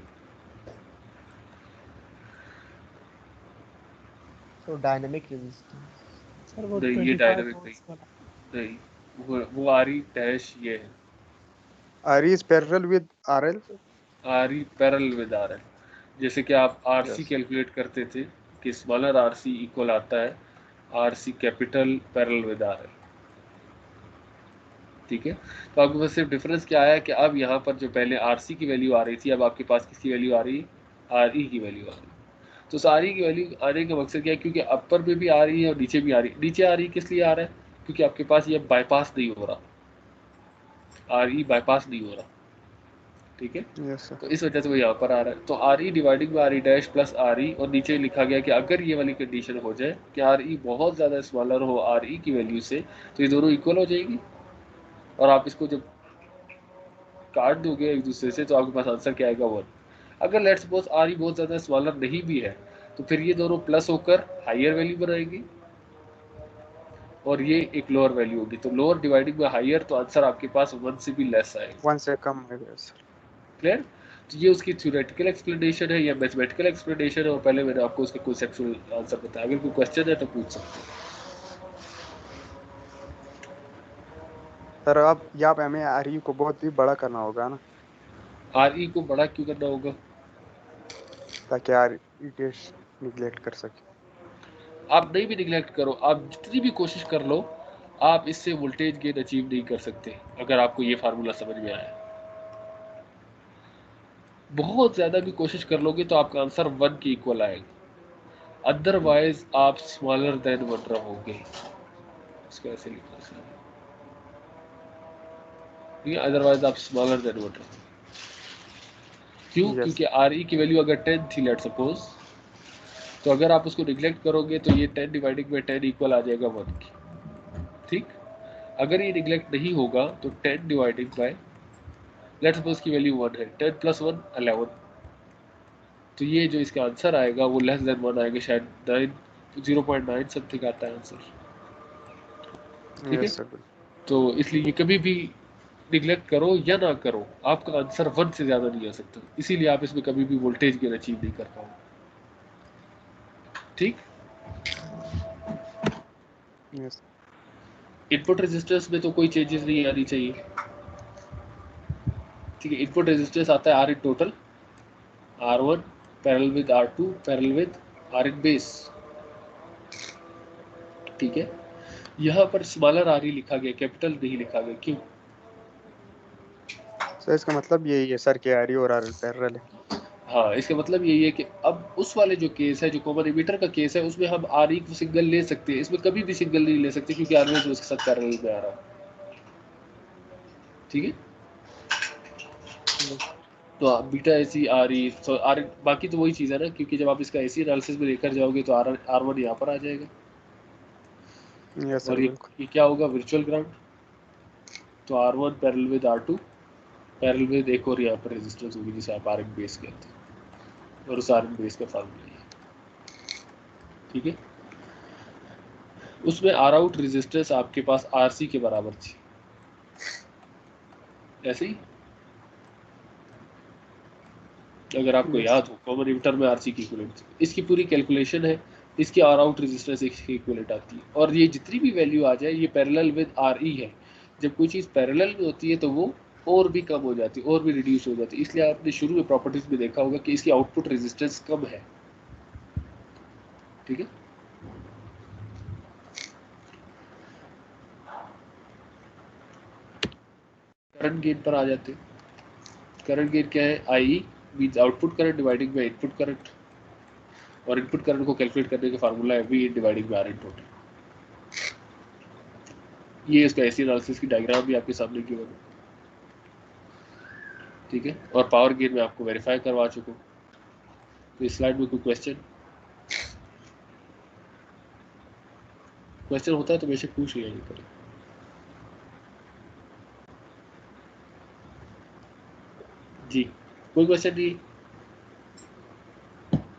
So dynamic resistance. Sir वो नहीं, ये 25 डायनामिक नहीं, volts वाला। नहीं, वो आर ई डैश ये है, RE is parallel with RL. R E parallel with R L. जैसे कि आप आर सी Yes. कैलकुलेट करते थे कि स्मॉलर आर सी इक्वल आता है R C capital parallel with R L. ठीक है, तो आपके पास सिर्फ डिफरेंस क्या आया कि अब यहाँ पर जो पहले आर सी की वैल्यू आ रही थी, अब आपके पास किसकी वैल्यू आ रही है? आर ई की वैल्यू आ रही है। तो उस आर ई की वैल्यू आने का मकसद क्या है? क्योंकि अपर में भी आ रही है और नीचे भी आ रही है। नीचे आ रही है किस लिए आ रहा है? क्योंकि आपके पास ये बाईपास नहीं हो रहा, आर ई बाईपास नहीं हो रहा। ठीक है, Yes, sir. तो इस वजह से वो यहाँ पर आ रहा है। तो R E dividing by R E dash plus R ई, और नीचे लिखा गया कि अगर ये वाली कंडीशन हो जाए कि आर ई बहुत ज़्यादा स्मॉलर हो आर ई की वैल्यू से, तो ये दोनों इक्वल हो जाएगी, और आप इसको जब काट दोगे एक दूसरे से तो आपके पास आंसर क्या आएगा? 1। अगर लेट्स सपोज आर ई बहुत ज़्यादा स्मॉलर नहीं भी है, तो फिर ये दोनों प्लस होकर हाइयर वैल्यू बनाएंगी, और ये एक लोअर वैल्यू होगी। तो लोअर डिवाइडिंग बाय हाइयर, तो आंसर आपके पास 1 से भी लेस आएगा। 1 से कम है, sir. क्लियर? तो ये उसकी थ्योरेटिकल एक्सप्लेनेशन है या मैथमेटिकल एक्सप्लेनेशन है, और पहले मैंने आपको उसका कॉन्सेप्चुअल आंसर बताया। अगर कोई क्वेश्चन है तो पूछ सकते हैं। सर अब यहाँ पे हमें RE को बहुत ही बड़ा करना होगा ना, आर ई को बड़ा क्यों करना होगा? ताकि RE के निगलेक्ट कर सके। आप नहीं भी निगलेक्ट करो, आप जितनी भी कोशिश कर लो, आप इससे वोल्टेज गेन अचीव नहीं कर सकते अगर आपको ये फार्मूला समझ में आया। बहुत ज़्यादा भी कोशिश कर लोगे तो आपका आंसर 1 के इक्वल आएगा, अदरवाइज आप स्मॉलर देन 1 रहोगे। इसको ऐसे लिखना चाहिए, ठीक है, अदरवाइज आप स्मॉलर देन 1 रहोगे। क्यों? Yes. क्योंकि आर ई की वैल्यू अगर 10 थी लेट सपोज, तो अगर आप उसको निगलेक्ट करोगे तो ये 10 डिवाइडिंग बाय 10 इक्वल आ जाएगा 1 की। ठीक, अगर ये निगलेक्ट नहीं होगा तो 10 डिवाइडिंग बाय, लेट्स सपोज की वैल्यू 1 है, 10 प्लस 1 11, तो ये जो इसका आंसर आएगा वो लेस देन 1 आएगा, शायद 0.9 समथिंग आता है आंसर। ठीक है, Yes, sir. तो इसलिए ये कभी भी निगलेक्ट करो या ना करो, आपका आंसर 1 से ज़्यादा नहीं आ सकता, इसीलिए आप इसमें कभी भी वोल्टेज गेन अचीव नहीं कर पाओगे। ठीक, Yes. इनपुट रेजिस्टेंस में तो कोई चेंजेस नहीं आनी चाहिए। ठीक है, इनपुट रेजिस्टेंस आता है R in total, R1 parallel with R2 parallel with R in base. ठीक है, यहाँ पर स्मॉलर आर ई लिखा गया, कैपिटल नहीं लिखा गया, क्यों? सर इसका मतलब यही है सर कि RE और RL पैरेलल है। हाँ, इसका मतलब यही है कि अब उस वाले जो केस है, जो कॉमन एमिटर का केस है, उसमें हम आर ई को सिंगल ले सकते हैं, इसमें कभी भी सिंगल नहीं ले सकते क्योंकि आर जो उसके साथ पैरेलल में आ रहा है। ठीक है, Yes. तो बीटा ऐसी आर ई, तो आर बाकी तो वही चीज़ है ना, क्योंकि जब आप इसका ऐसी एनालिसिस में लेकर जाओगे तो आर वन यहाँ पर आ जाएगा, Yes, sir, और बिल्कुल। ये क्या होगा? Virtual ground. तो R1 parallel with R2 parallel with एक और यहाँ पर रेजिस्टेंस होगी जिसे आप आर बेस कहते हैं, और उस आर बेस का फार्मूला है। ठीक है, उसमें आर आउट रेजिस्टेंस आपके पास RC के बराबर थी, ऐसे ही अगर आपको Yes. याद हो, कॉमन एमिटर में RC की इक्विवेलेंट थी। इसकी पूरी कैलकुलेशन है, इसकी आर आउट रेजिस्टेंस इसकी इक्विवेलेंट आती है, और ये जितनी भी वैल्यू आ जाए ये पैरेलल विद RE है। जब कोई चीज़ पैरेलल में होती है तो वो और भी कम हो जाती है, और भी रिड्यूस हो जाती है, इसलिए आपने शुरू में प्रॉपर्टीज में देखा होगा कि इसकी आउटपुट रेजिस्टेंस कम है। ठीक है, करंट गेन पर आ जाते हैं। करंट गेन क्या है? I means output current dividing by input current, और इनपुट करंट को कैलकुलेट करने का फार्मूला है V dividing by R in total. ये इसका एसी एनालिसिस की डायग्राम भी आपके सामने गिवन है, ठीक है। और पावर गेन में आपको वेरीफाई करवा चुका हूँ। तो इस स्लाइड में कोई क्वेश्चन होता है तो बेशक पूछ लिया करें। जी कोई क्वेश्चन नहीं?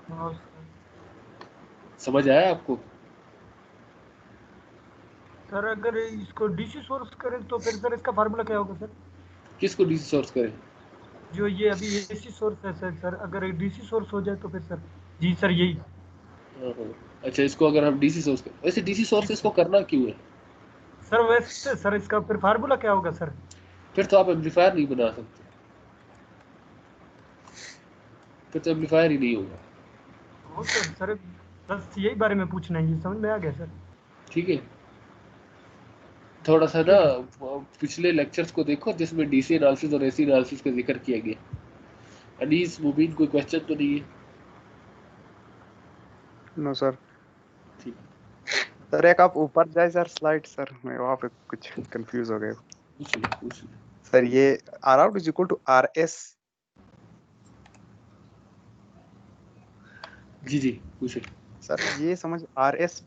हाँ सर। समझ आया आपको? सर अगर इसको डीसी सोर्स करें तो फिर सर इसका फार्मूला क्या होगा सर? किसको डीसी सोर्स करें? जो ये अभी एसी सोर्स है सर, अगर डीसी सोर्स हो जाए तो फिर सर? जी सर यही। अच्छा, इसको अगर हम डीसी सोर्स करें, वैसे डीसी सोर्स को करना क्यों है? सर वैसे सर इसका फिर फार्मूला क्या होगा सर? फिर तो आप एम्पलीफायर नहीं बना सकते, फिर तो एम्पलीफायर ही नहीं होगा। वो तो सर बस यही बारे में पूछना है, ये समझ में आ गया सर। ठीक है, थोड़ा सा ना ठीक है। पिछले लेक्चर्स को देखो जिसमें डीसी एनालिसिस और एसी एनालिसिस का जिक्र किया गया। अनीस मुबीन कोई क्वेश्चन तो नहीं है? No sir. ठीक, सर एक आप ऊपर जाए सर स्लाइड, सर मैं वहाँ पे कुछ कंफ्यूज हो गया। पूछिए। सर ये R out is equal to R S. जी पूछिए। सर ये समझ आर एस,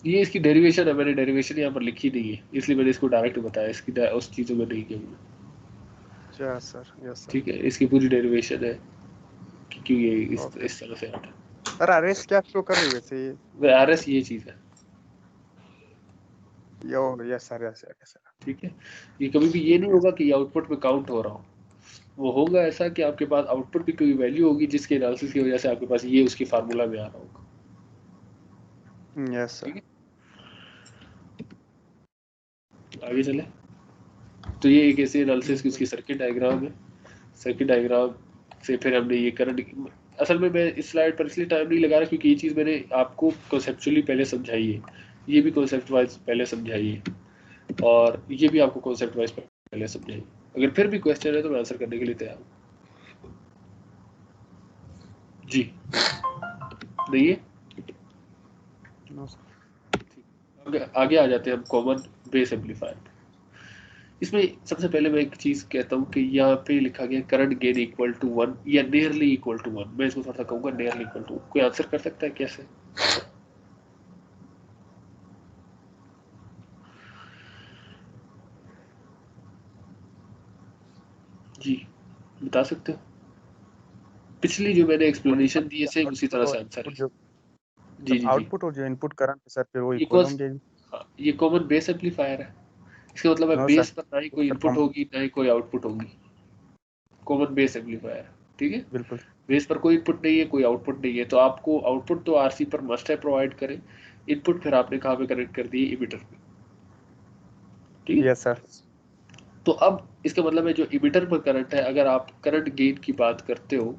ये इसकी डेरिवेशन है, मैंने डेरिवेशन यहाँ पर लिखी नहीं है इसलिए मैंने इसको डायरेक्ट बताया, इसकी उस चीज़ों में नहीं किया। Yes sir, yes sir. ठीक है, इसकी पूरी डेरिवेशन है कि क्यों ये इस तरह से आता है। सर आर एस क्या शो कर रही है वैसे? ये आर एस ये चीज़ है। यो यस सर, यस सर। ठीक है, ये कभी भी ये नहीं होगा कि ये आउटपुट में काउंट हो रहा हो। वो होगा ऐसा कि आपके पास आउटपुट की कोई वैल्यू होगी जिसके एनालिसिस की वजह से आपके पास ये उसकी फार्मूला में आ रहा होगा। Yes sir. ठीक है, आगे चले। तो ये एक ऐसे एनालिसिस की उसकी सर्किट डायग्राम है। सर्किट डायग्राम से फिर हमने ये करंट, असल में मैं इस स्लाइड पर इसलिए टाइम नहीं लगा रहा क्योंकि ये चीज़ मैंने आपको कॉन्सेप्चुअली पहले समझाई है, ये भी कॉन्सेप्ट वाइज पहले समझाई है, और ये भी आपको कॉन्सेप्ट वाइज पहले समझाई। अगर फिर भी क्वेश्चन है तो मैं आंसर करने के लिए तैयार हूँ। जी नहीं है? No sir. आगे आ जाते हैं हम कॉमन बेस एम्पलीफायर। इसमें सबसे पहले मैं एक चीज कहता हूँ कि यहाँ पे लिखा गया करंट गेन इक्वल टू 1 या नियरली इक्वल टू 1। मैं इसको थोड़ा सा कहूँगा नियरली इक्वल टू। कोई आंसर कर सकता है कैसे? जी बता सकते हो? पिछली जो मैंने एक्सप्लेनेशन दी है सेम उसी तरह से आंसर है। जी आउटपुट और जो इनपुट करंट सर फिर वो ये इक्वल होंगे। ये कॉमन बेस एम्पलीफायर है। इसका मतलब है नो बेस सर, पर ना ही कोई इनपुट होगी ना ही कोई आउटपुट होगी। कॉमन बेस एम्पलीफायर, ठीक है। बिल्कुल। बेस पर कोई इनपुट नहीं है, कोई आउटपुट नहीं है, तो आपको आउटपुट तो आरसी पर मस्ट है प्रोवाइड करें। इनपुट फिर आपने कहाँ पे कनेक्ट कर दिए? इमिटर पे, ठीक है। Yes sir. तो अब इसका मतलब है जो इमिटर पर करंट है, अगर आप करंट गेन की बात करते हो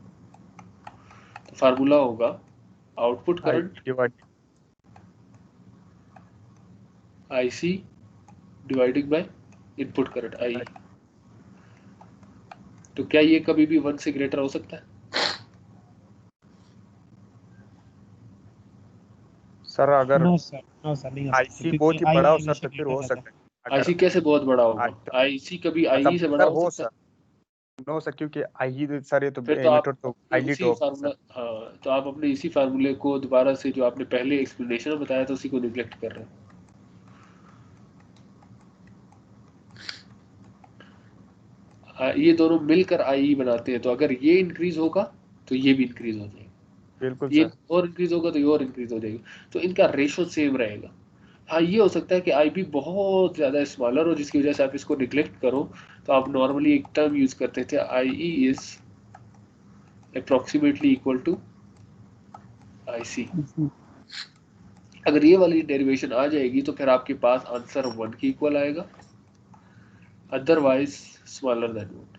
तो फार्मूला होगा output current IC dividing by input current I. तो क्या ये कभी भी 1 से ग्रेटर हो सकता है? सर अगर नो सर नहीं हो सकता आईसी क्योंकि बहुत ही आई बड़ा हो सर हमेशा तो फिर ग्रेटर हो रहता है। सकता है। आईसी कैसे बहुत बड़ा होगा? आईसी कभी आई से बड़ा सर हो हो सकता है? सर, नो सर, क्योंकि आई सर ये तो फिर तो आप एमिटर तो अपने हाईली उसी टॉप है फार्मूला, सर। हाँ, तो आप अपने इसी फार्मूले को दोबारा से जो आपने पहले एक्सप्लेनेशन में बताया था उसी को निगलेक्ट कर रहे हैं। ये दोनों मिलकर आई बनाते हैं, तो अगर ये इंक्रीज होगा तो ये भी इंक्रीज हो जाएगा, बिल्कुल ये सर। और इंक्रीज होगा तो ये और इंक्रीज हो जाएगा, तो इनका रेशो सेम रहेगा। हाँ ये हो सकता है कि आई भी बहुत ज़्यादा स्मॉलर हो जिसकी वजह से आप इसको निगलेक्ट करो। तो आप नॉर्मली एक टर्म यूज करते थे, I E is approximately equal to I C. अगर ये वाली डेरिवेशन आ जाएगी तो फिर आपके पास आंसर 1 के इक्वल आएगा, अदरवाइज स्मॉलर देन 1।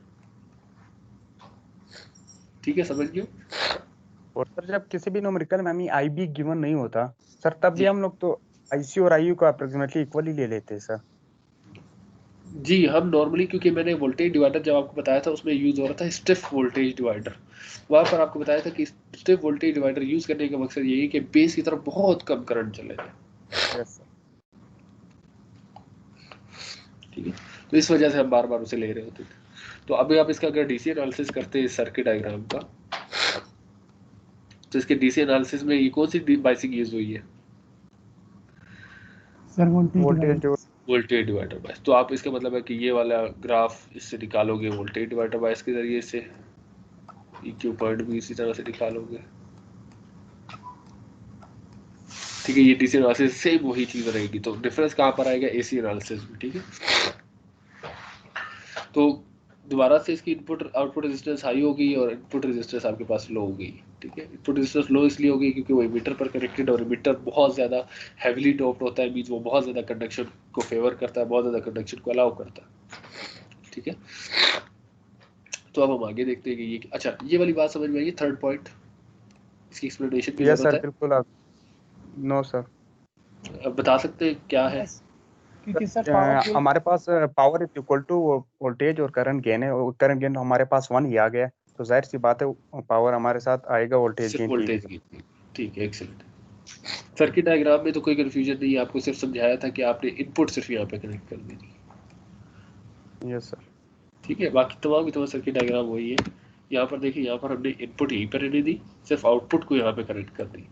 ठीक है, समझ गए? और सर जब किसी भी न्यूमेरिकल में हमें आई भी गिवन नहीं होता सर, तब भी जी हम लोग तो आईसी और आईयू को अप्रोक्सीमेटली इक्वल ही ले लेते हैं सर। जी हम नॉर्मली, क्योंकि मैंने वोल्टेज डिवाइडर जब आपको बताया था उसमें यूज हो रहा था स्टिफ वोल्टेज डिवाइडर, वहाँ पर आपको बताया था कि स्टिफ वोल्टेज डिवाइडर यूज करने का मकसद यही है कि बेस की तरफ बहुत कम करंट चले जाए। Yes sir. ठीक है, तो इस वजह से हम बार बार उसे ले रहे होते थे। तो अभी आप इसका अगर डीसी एनालिसिस करते हैं सर्किट डायग्राम का, तो इसके डीसी एनालिसिस में ये कौन सी बाइसिंग यूज हुई है? Sir voltage voltage divider. Voltage divider bias. तो आप इसका मतलब है कि ये वाला ग्राफ इससे निकालोगे वोल्टेज डिवाइडर बायस के जरिए से, EQ पॉइंट भी इसी तरह से निकालोगे। ठीक है, ये डीसी एनालिसिस सेम वही चीज रहेगी। तो डिफरेंस कहाँ पर आएगा? एसी एनालिसिस में। ठीक है, तो दोबारा से इसकी इनपुट आउटपुट रेजिस्टेंस हाई हो गई और इनपुट रेजिस्टेंस आपके पास लो हो गई। ठीक है, इनपुट रेजिस्टेंस लो इसलिए हो गई क्योंकि वो इमीटर पर कनेक्टेड, और इमीटर बहुत ज़्यादा हैविली डोप्ड होता है, मींस वो बहुत ज़्यादा कंडक्शन को फेवर करता है, बहुत ज़्यादा कंडक्शन को अलाउ करता है। ठीक है, तो अब हम आगे देखते हैं कि ये, अच्छा ये वाली बात समझ में आई? थर्ड पॉइंट, इसकी एक्सप्लेनेशन की यस जरूरत सर है? बिल्कुल। आप नो सर। अब बता सकते हैं क्या है? यस, क्योंकि सर पावर गेन हमारे पास power is equal to voltage और करंट गेन है, और करंट गेन हमारे पास 1 ही आ गया, तो जाहिर सी बात है पावर हमारे साथ आएगा वोल्टेज सिर्फ गेन की। वोल्टेज की। ठीक है, एक्सीलेंट। सर्किट डायग्राम में तो कोई कंफ्यूजन नहीं है, आपको सिर्फ समझाया था कि आपने इनपुट सिर्फ यहाँ पे कनेक्ट कर देनी। Yes sir. ठीक है, बाकी तमाम की तमाम सर्किट डायग्राम वही है। यहाँ पर देखिए, यहाँ पर हमने इनपुट यहीं पर रहने दी, सिर्फ आउटपुट को यहाँ पे कनेक्ट कर दी।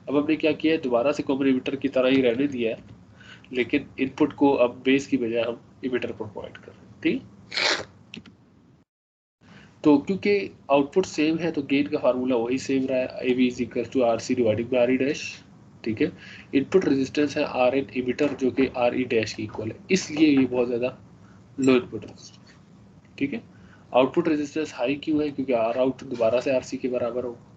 अब हमने क्या किया है, दोबारा से कॉमन इमीटर की तरह ही रहने दिया है, लेकिन इनपुट को अब बेस की बजाय हम इमीटर पर पॉइंट कर रहे हैं। ठीक, तो क्योंकि आउटपुट सेम है तो गेन का फार्मूला वही सेम रहा है, AB is equal to RC dividing by RE dash. ठीक है, इनपुट रेजिस्टेंस है RN इमीटर जो कि RE डैश की इक्वल है, इसलिए ये बहुत ज़्यादा लो इनपुट रेजिस्टेंस। ठीक है, आउटपुट रेजिस्टेंस हाई क्यों है? क्योंकि आर आउट दोबारा से RC के बराबर होगा,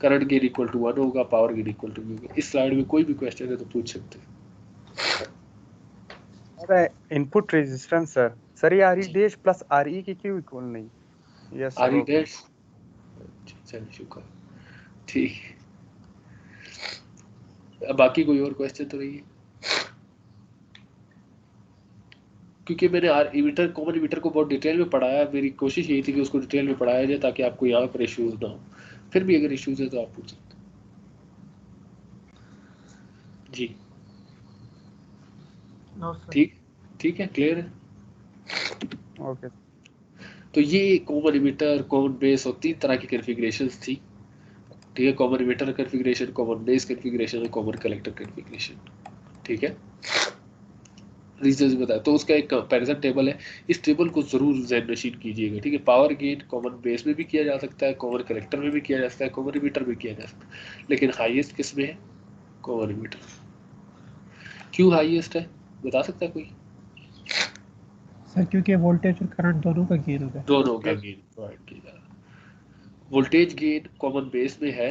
करंट गेन इक्वल टू 1 होगा, पावर गेन इक्वल टू होगा। इस स्लाइड में कोई भी क्वेश्चन है तो पूछ सकते हैं। अरे इनपुट रेजिस्टेंस सर ये RE डैश प्लस RE की क्यों इक्वल नहीं? Yes sir RE okay. Dash, चलिए शुक्र। ठीक है, अब बाकी कोई और क्वेश्चन तो नहीं है? क्योंकि मैंने इमीटर कॉमन इमीटर को बहुत डिटेल में पढ़ाया, मेरी कोशिश यही थी कि उसको डिटेल में पढ़ाया जाए ताकि आपको यहाँ पर इश्यूज ना हो। फिर भी अगर इश्यूज है तो आप पूछ सकते हैं। जी नो सर। ठीक, ठीक है, क्लियर है। ओके तो ये कॉमन इमीटर, कॉमन बेस और 3 तरह की कॉन्फ़िगरेशंस थी। ठीक है, common emitter configuration, common base configuration और कॉमन कलेक्टर कॉन्फ़िगरेशन। ठीक है, रीजंस बताया, तो उसका एक कंपैरिजन टेबल है, इस टेबल को जरूर ज़हन नशीन कीजिएगा। ठीक है, पावर गेन कॉमन बेस में भी किया जा सकता है, कॉमन कलेक्टर में भी किया जा सकता है, कॉमन इमीटर में किया जा सकता है, लेकिन हाईएस्ट किस में है? Common emitter. क्यों हाईएस्ट है, बता सकता है कोई? सर क्योंकि वोल्टेज और करंट दोनों का गेन होगा। दोनों का गेन प्रोवाइड किया जा रहा है। वोल्टेज गेन कॉमन बेस में है,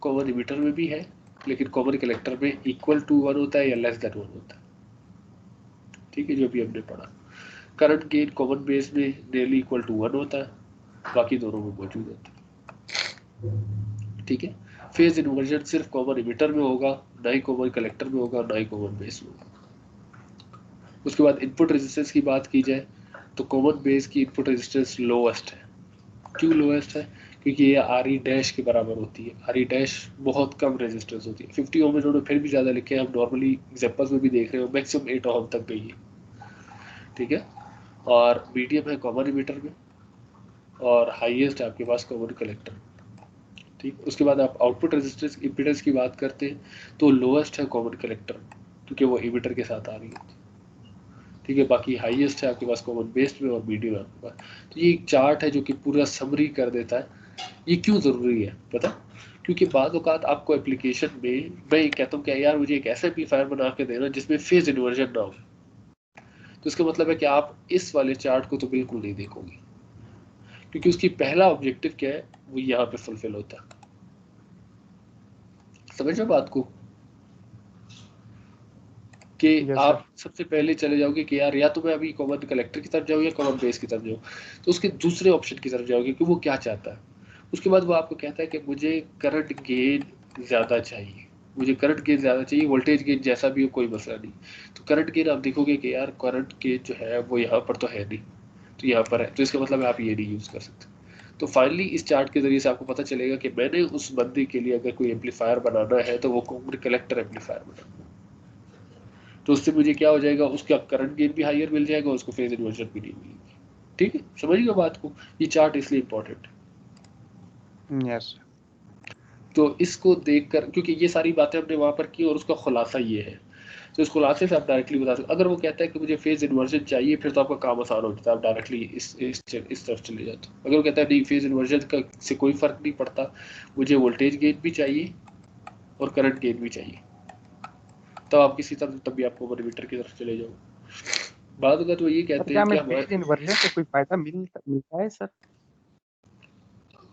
कॉमन इमीटर में भी है, लेकिन कॉमन कलेक्टर में इक्वल टू 1 होता है या लेस देन 1 होता है। ठीक है, जो भी हमने पढ़ा। करंट गेन कॉमन बेस में नियरली इक्वल टू 1 होता है, बाकी दोनों में मौजूद होता है। ठीक है, फेज इन्वर्जन सिर्फ कॉमन इमीटर में होगा, ना ही कॉमन कलेक्टर में होगा, ना ही कॉमन बेस में होगा। उसके बाद इनपुट रेजिस्टेंस की बात की जाए तो कॉमन बेस की इनपुट रेजिस्टेंस लोएस्ट है। क्यों लोएस्ट है? क्योंकि ये RE डैश के बराबर होती है। RE डैश बहुत कम रेजिस्टेंस होती है। 50 ओम में इन्होंने फिर भी ज़्यादा लिखे हैं, हम नॉर्मली एग्जाम्पल्स में भी देख रहे हो, मैक्सिमम 8 ओम तक गई है। ठीक है, और मीडियम है कॉमन इमीटर में, और हाईएस्ट है आपके पास कॉमन कलेक्टर। ठीक, उसके बाद आप आउटपुट रेजिस्टेंस इम्पीडेंस की बात करते हैं तो लोएस्ट है कॉमन कलेक्टर, क्योंकि वो इमीटर के साथ आ रही है। ठीक है, बाकी हाईएस्ट है आपके पास कॉमन बेस में और मीडियम है आपके पास। तो ये एक चार्ट है जो कि पूरा समरी कर देता है। ये क्यों ज़रूरी है पता? क्योंकि बाद औक़ात आपको एप्लीकेशन में मैं ये कहता हूँ कि यार मुझे एक ऐसा एम्पलीफायर बना के देना जिसमें फेज इन्वर्जन ना हो, तो इसका मतलब है कि आप इस वाले चार्ट को तो बिल्कुल नहीं देखोगे, क्योंकि उसकी पहला ऑब्जेक्टिव क्या है, वो यहाँ पे फुलफिल होता है। समझ में बात को? कि यस आप सर। सबसे पहले चले जाओगे कि यार या तो मैं अभी कॉमन कलेक्टर की तरफ जाऊँ या कॉमन बेस की तरफ जाऊँ, तो उसके दूसरे ऑप्शन की तरफ जाओगे कि वो क्या चाहता है। उसके बाद वो आपको कहता है कि मुझे करंट गेन ज़्यादा चाहिए, मुझे करंट गेन ज़्यादा चाहिए, वोल्टेज गेन जैसा भी हो कोई मसला नहीं। तो करंट गेन आप देखोगे कि यार करंट गेन जो है वो यहाँ पर तो है नहीं, तो यहाँ पर है, तो इसका मतलब है आप ये नहीं यूज़ कर सकते। तो फाइनली इस चार्ट के जरिए से आपको पता चलेगा कि मैंने उस बंदे के लिए अगर कोई एम्पलीफायर बनाना है तो वो कॉमन कलेक्टर एम्पलीफायर बनाना, तो उससे मुझे क्या हो जाएगा, उसका करंट गेन भी हायर मिल जाएगा, उसको फेज इन्वर्जन भी नहीं मिलेगी। ठीक है, समझिएगा बात को, ये चार्ट इसलिए इंपॉर्टेंट है। यस तो इसको देखकर, क्योंकि ये सारी बातें हमने वहां पर की और उसका खुलासा ये है, तो इस खुलासे से आप डायरेक्टली बता सकते। अगर वो कहता है कि मुझे फेज इन्वर्जन चाहिए, फिर तो आपका काम आसान हो जाता है, आप डायरेक्टली इस तरफ चले जाते हो। अगर वो कहता है नहीं फेज इन्वर्जन का से कोई फर्क नहीं पड़ता, मुझे वोल्टेज गेन भी चाहिए और करंट गेन भी चाहिए, तब आप किसी तरह तब भी आपको मॉनिटर की तरफ चले जाओ। बाद में तो वो ये सर, कहते क्या हैं कि हमें हमारे फेज इन्वर्जन से कोई फायदा मिलता है सर?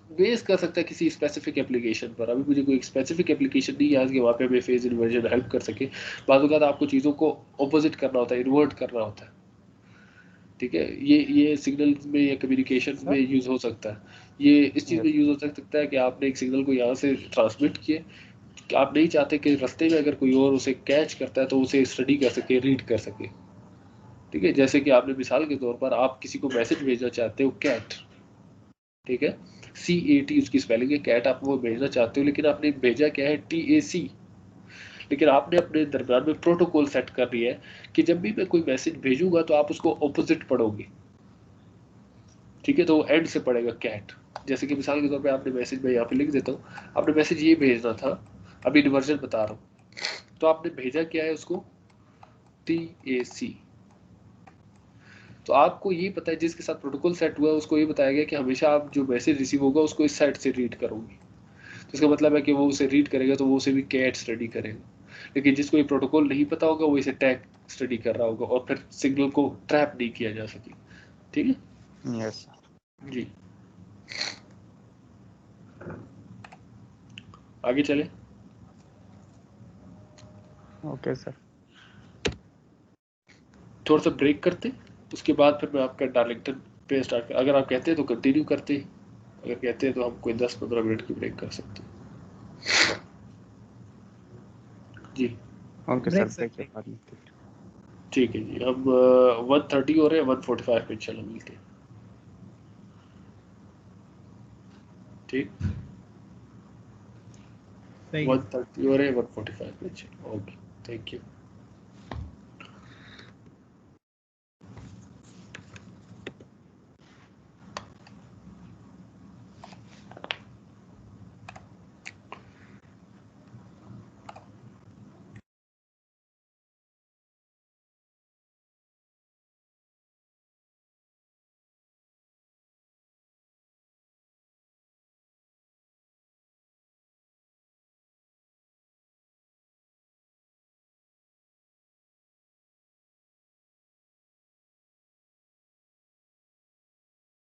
बेस कर सकता है किसी स्पेसिफिक एप्लीकेशन पर। अभी मुझे कोई स्पेसिफिक एप्लीकेशन नहीं याद कि वहाँ पे हमें फेज इन्वर्जन हेल्प कर सके। बाद में आपको चीज़ों को ऑपोजिट करना होता है, इन्वर्ट करना होता है। ठीक है, ये सिग्नल में या कम्युनिकेशन में यूज़ हो सकता है, ये इस चीज़ में यूज़ हो सकता है कि आपने एक सिग्नल को यहाँ से ट्रांसमिट किए, कि आप नहीं चाहते कि रास्ते में अगर कोई और उसे कैच करता है तो उसे स्टडी कर सके, रीड कर सके। ठीक है, जैसे कि आपने मिसाल के तौर पर आप किसी को मैसेज भेजना चाहते हो कैट, ठीक है, CAT उसकी स्पेलिंग है, कैट आप वो भेजना चाहते हो, लेकिन आपने भेजा क्या है TAC, लेकिन आपने अपने दरम्यान में प्रोटोकॉल सेट कर दिया है कि जब भी मैं कोई मैसेज भेजूंगा तो आप उसको ऑपोजिट पढ़ोगे। ठीक है, तो वो एंड से पढ़ेगा कैट। जैसे कि मिसाल के तौर पे आपने मैसेज, मैं यहाँ पे लिख देता हूँ, आपने मैसेज ये भेजना था, अभी इन्वर्जन बता रहा हूँ, तो आपने भेजा क्या है उसको TAC। तो आपको ये पता है जिसके साथ प्रोटोकॉल सेट हुआ है उसको ये बताया गया कि हमेशा आप जो मैसेज रिसीव होगा उसको इस साइड से रीड करोगे, तो इसका मतलब है कि वो उसे रीड करेगा तो वो उसे भी कैट स्टडी करेगा। लेकिन जिसको ये प्रोटोकॉल नहीं पता होगा वो इसे टैग स्टडी कर रहा होगा और फिर सिग्नल को ट्रैप नहीं किया जा सके। ठीक है यस जी, आगे चले। Okay sir. थोड़ा सा ब्रेक करते, उसके बाद फिर मैं आपका डार्लिंगटन पे स्टार्ट कर, अगर आप कहते हैं तो कंटिन्यू करते, अगर कहते हैं तो हम कोई 10-15 मिनट की ब्रेक कर सकते हैं। जी ओके सर, ब्रेक के बाद में ठीक है जी, हम 1:30 हो रहे हैं, 1:45 पे इंशाल्लाह मिलते हैं। ठीक, 1:30 हो रहे हैं, 1:45 पे इंशाल्लाह। Okay, thank you.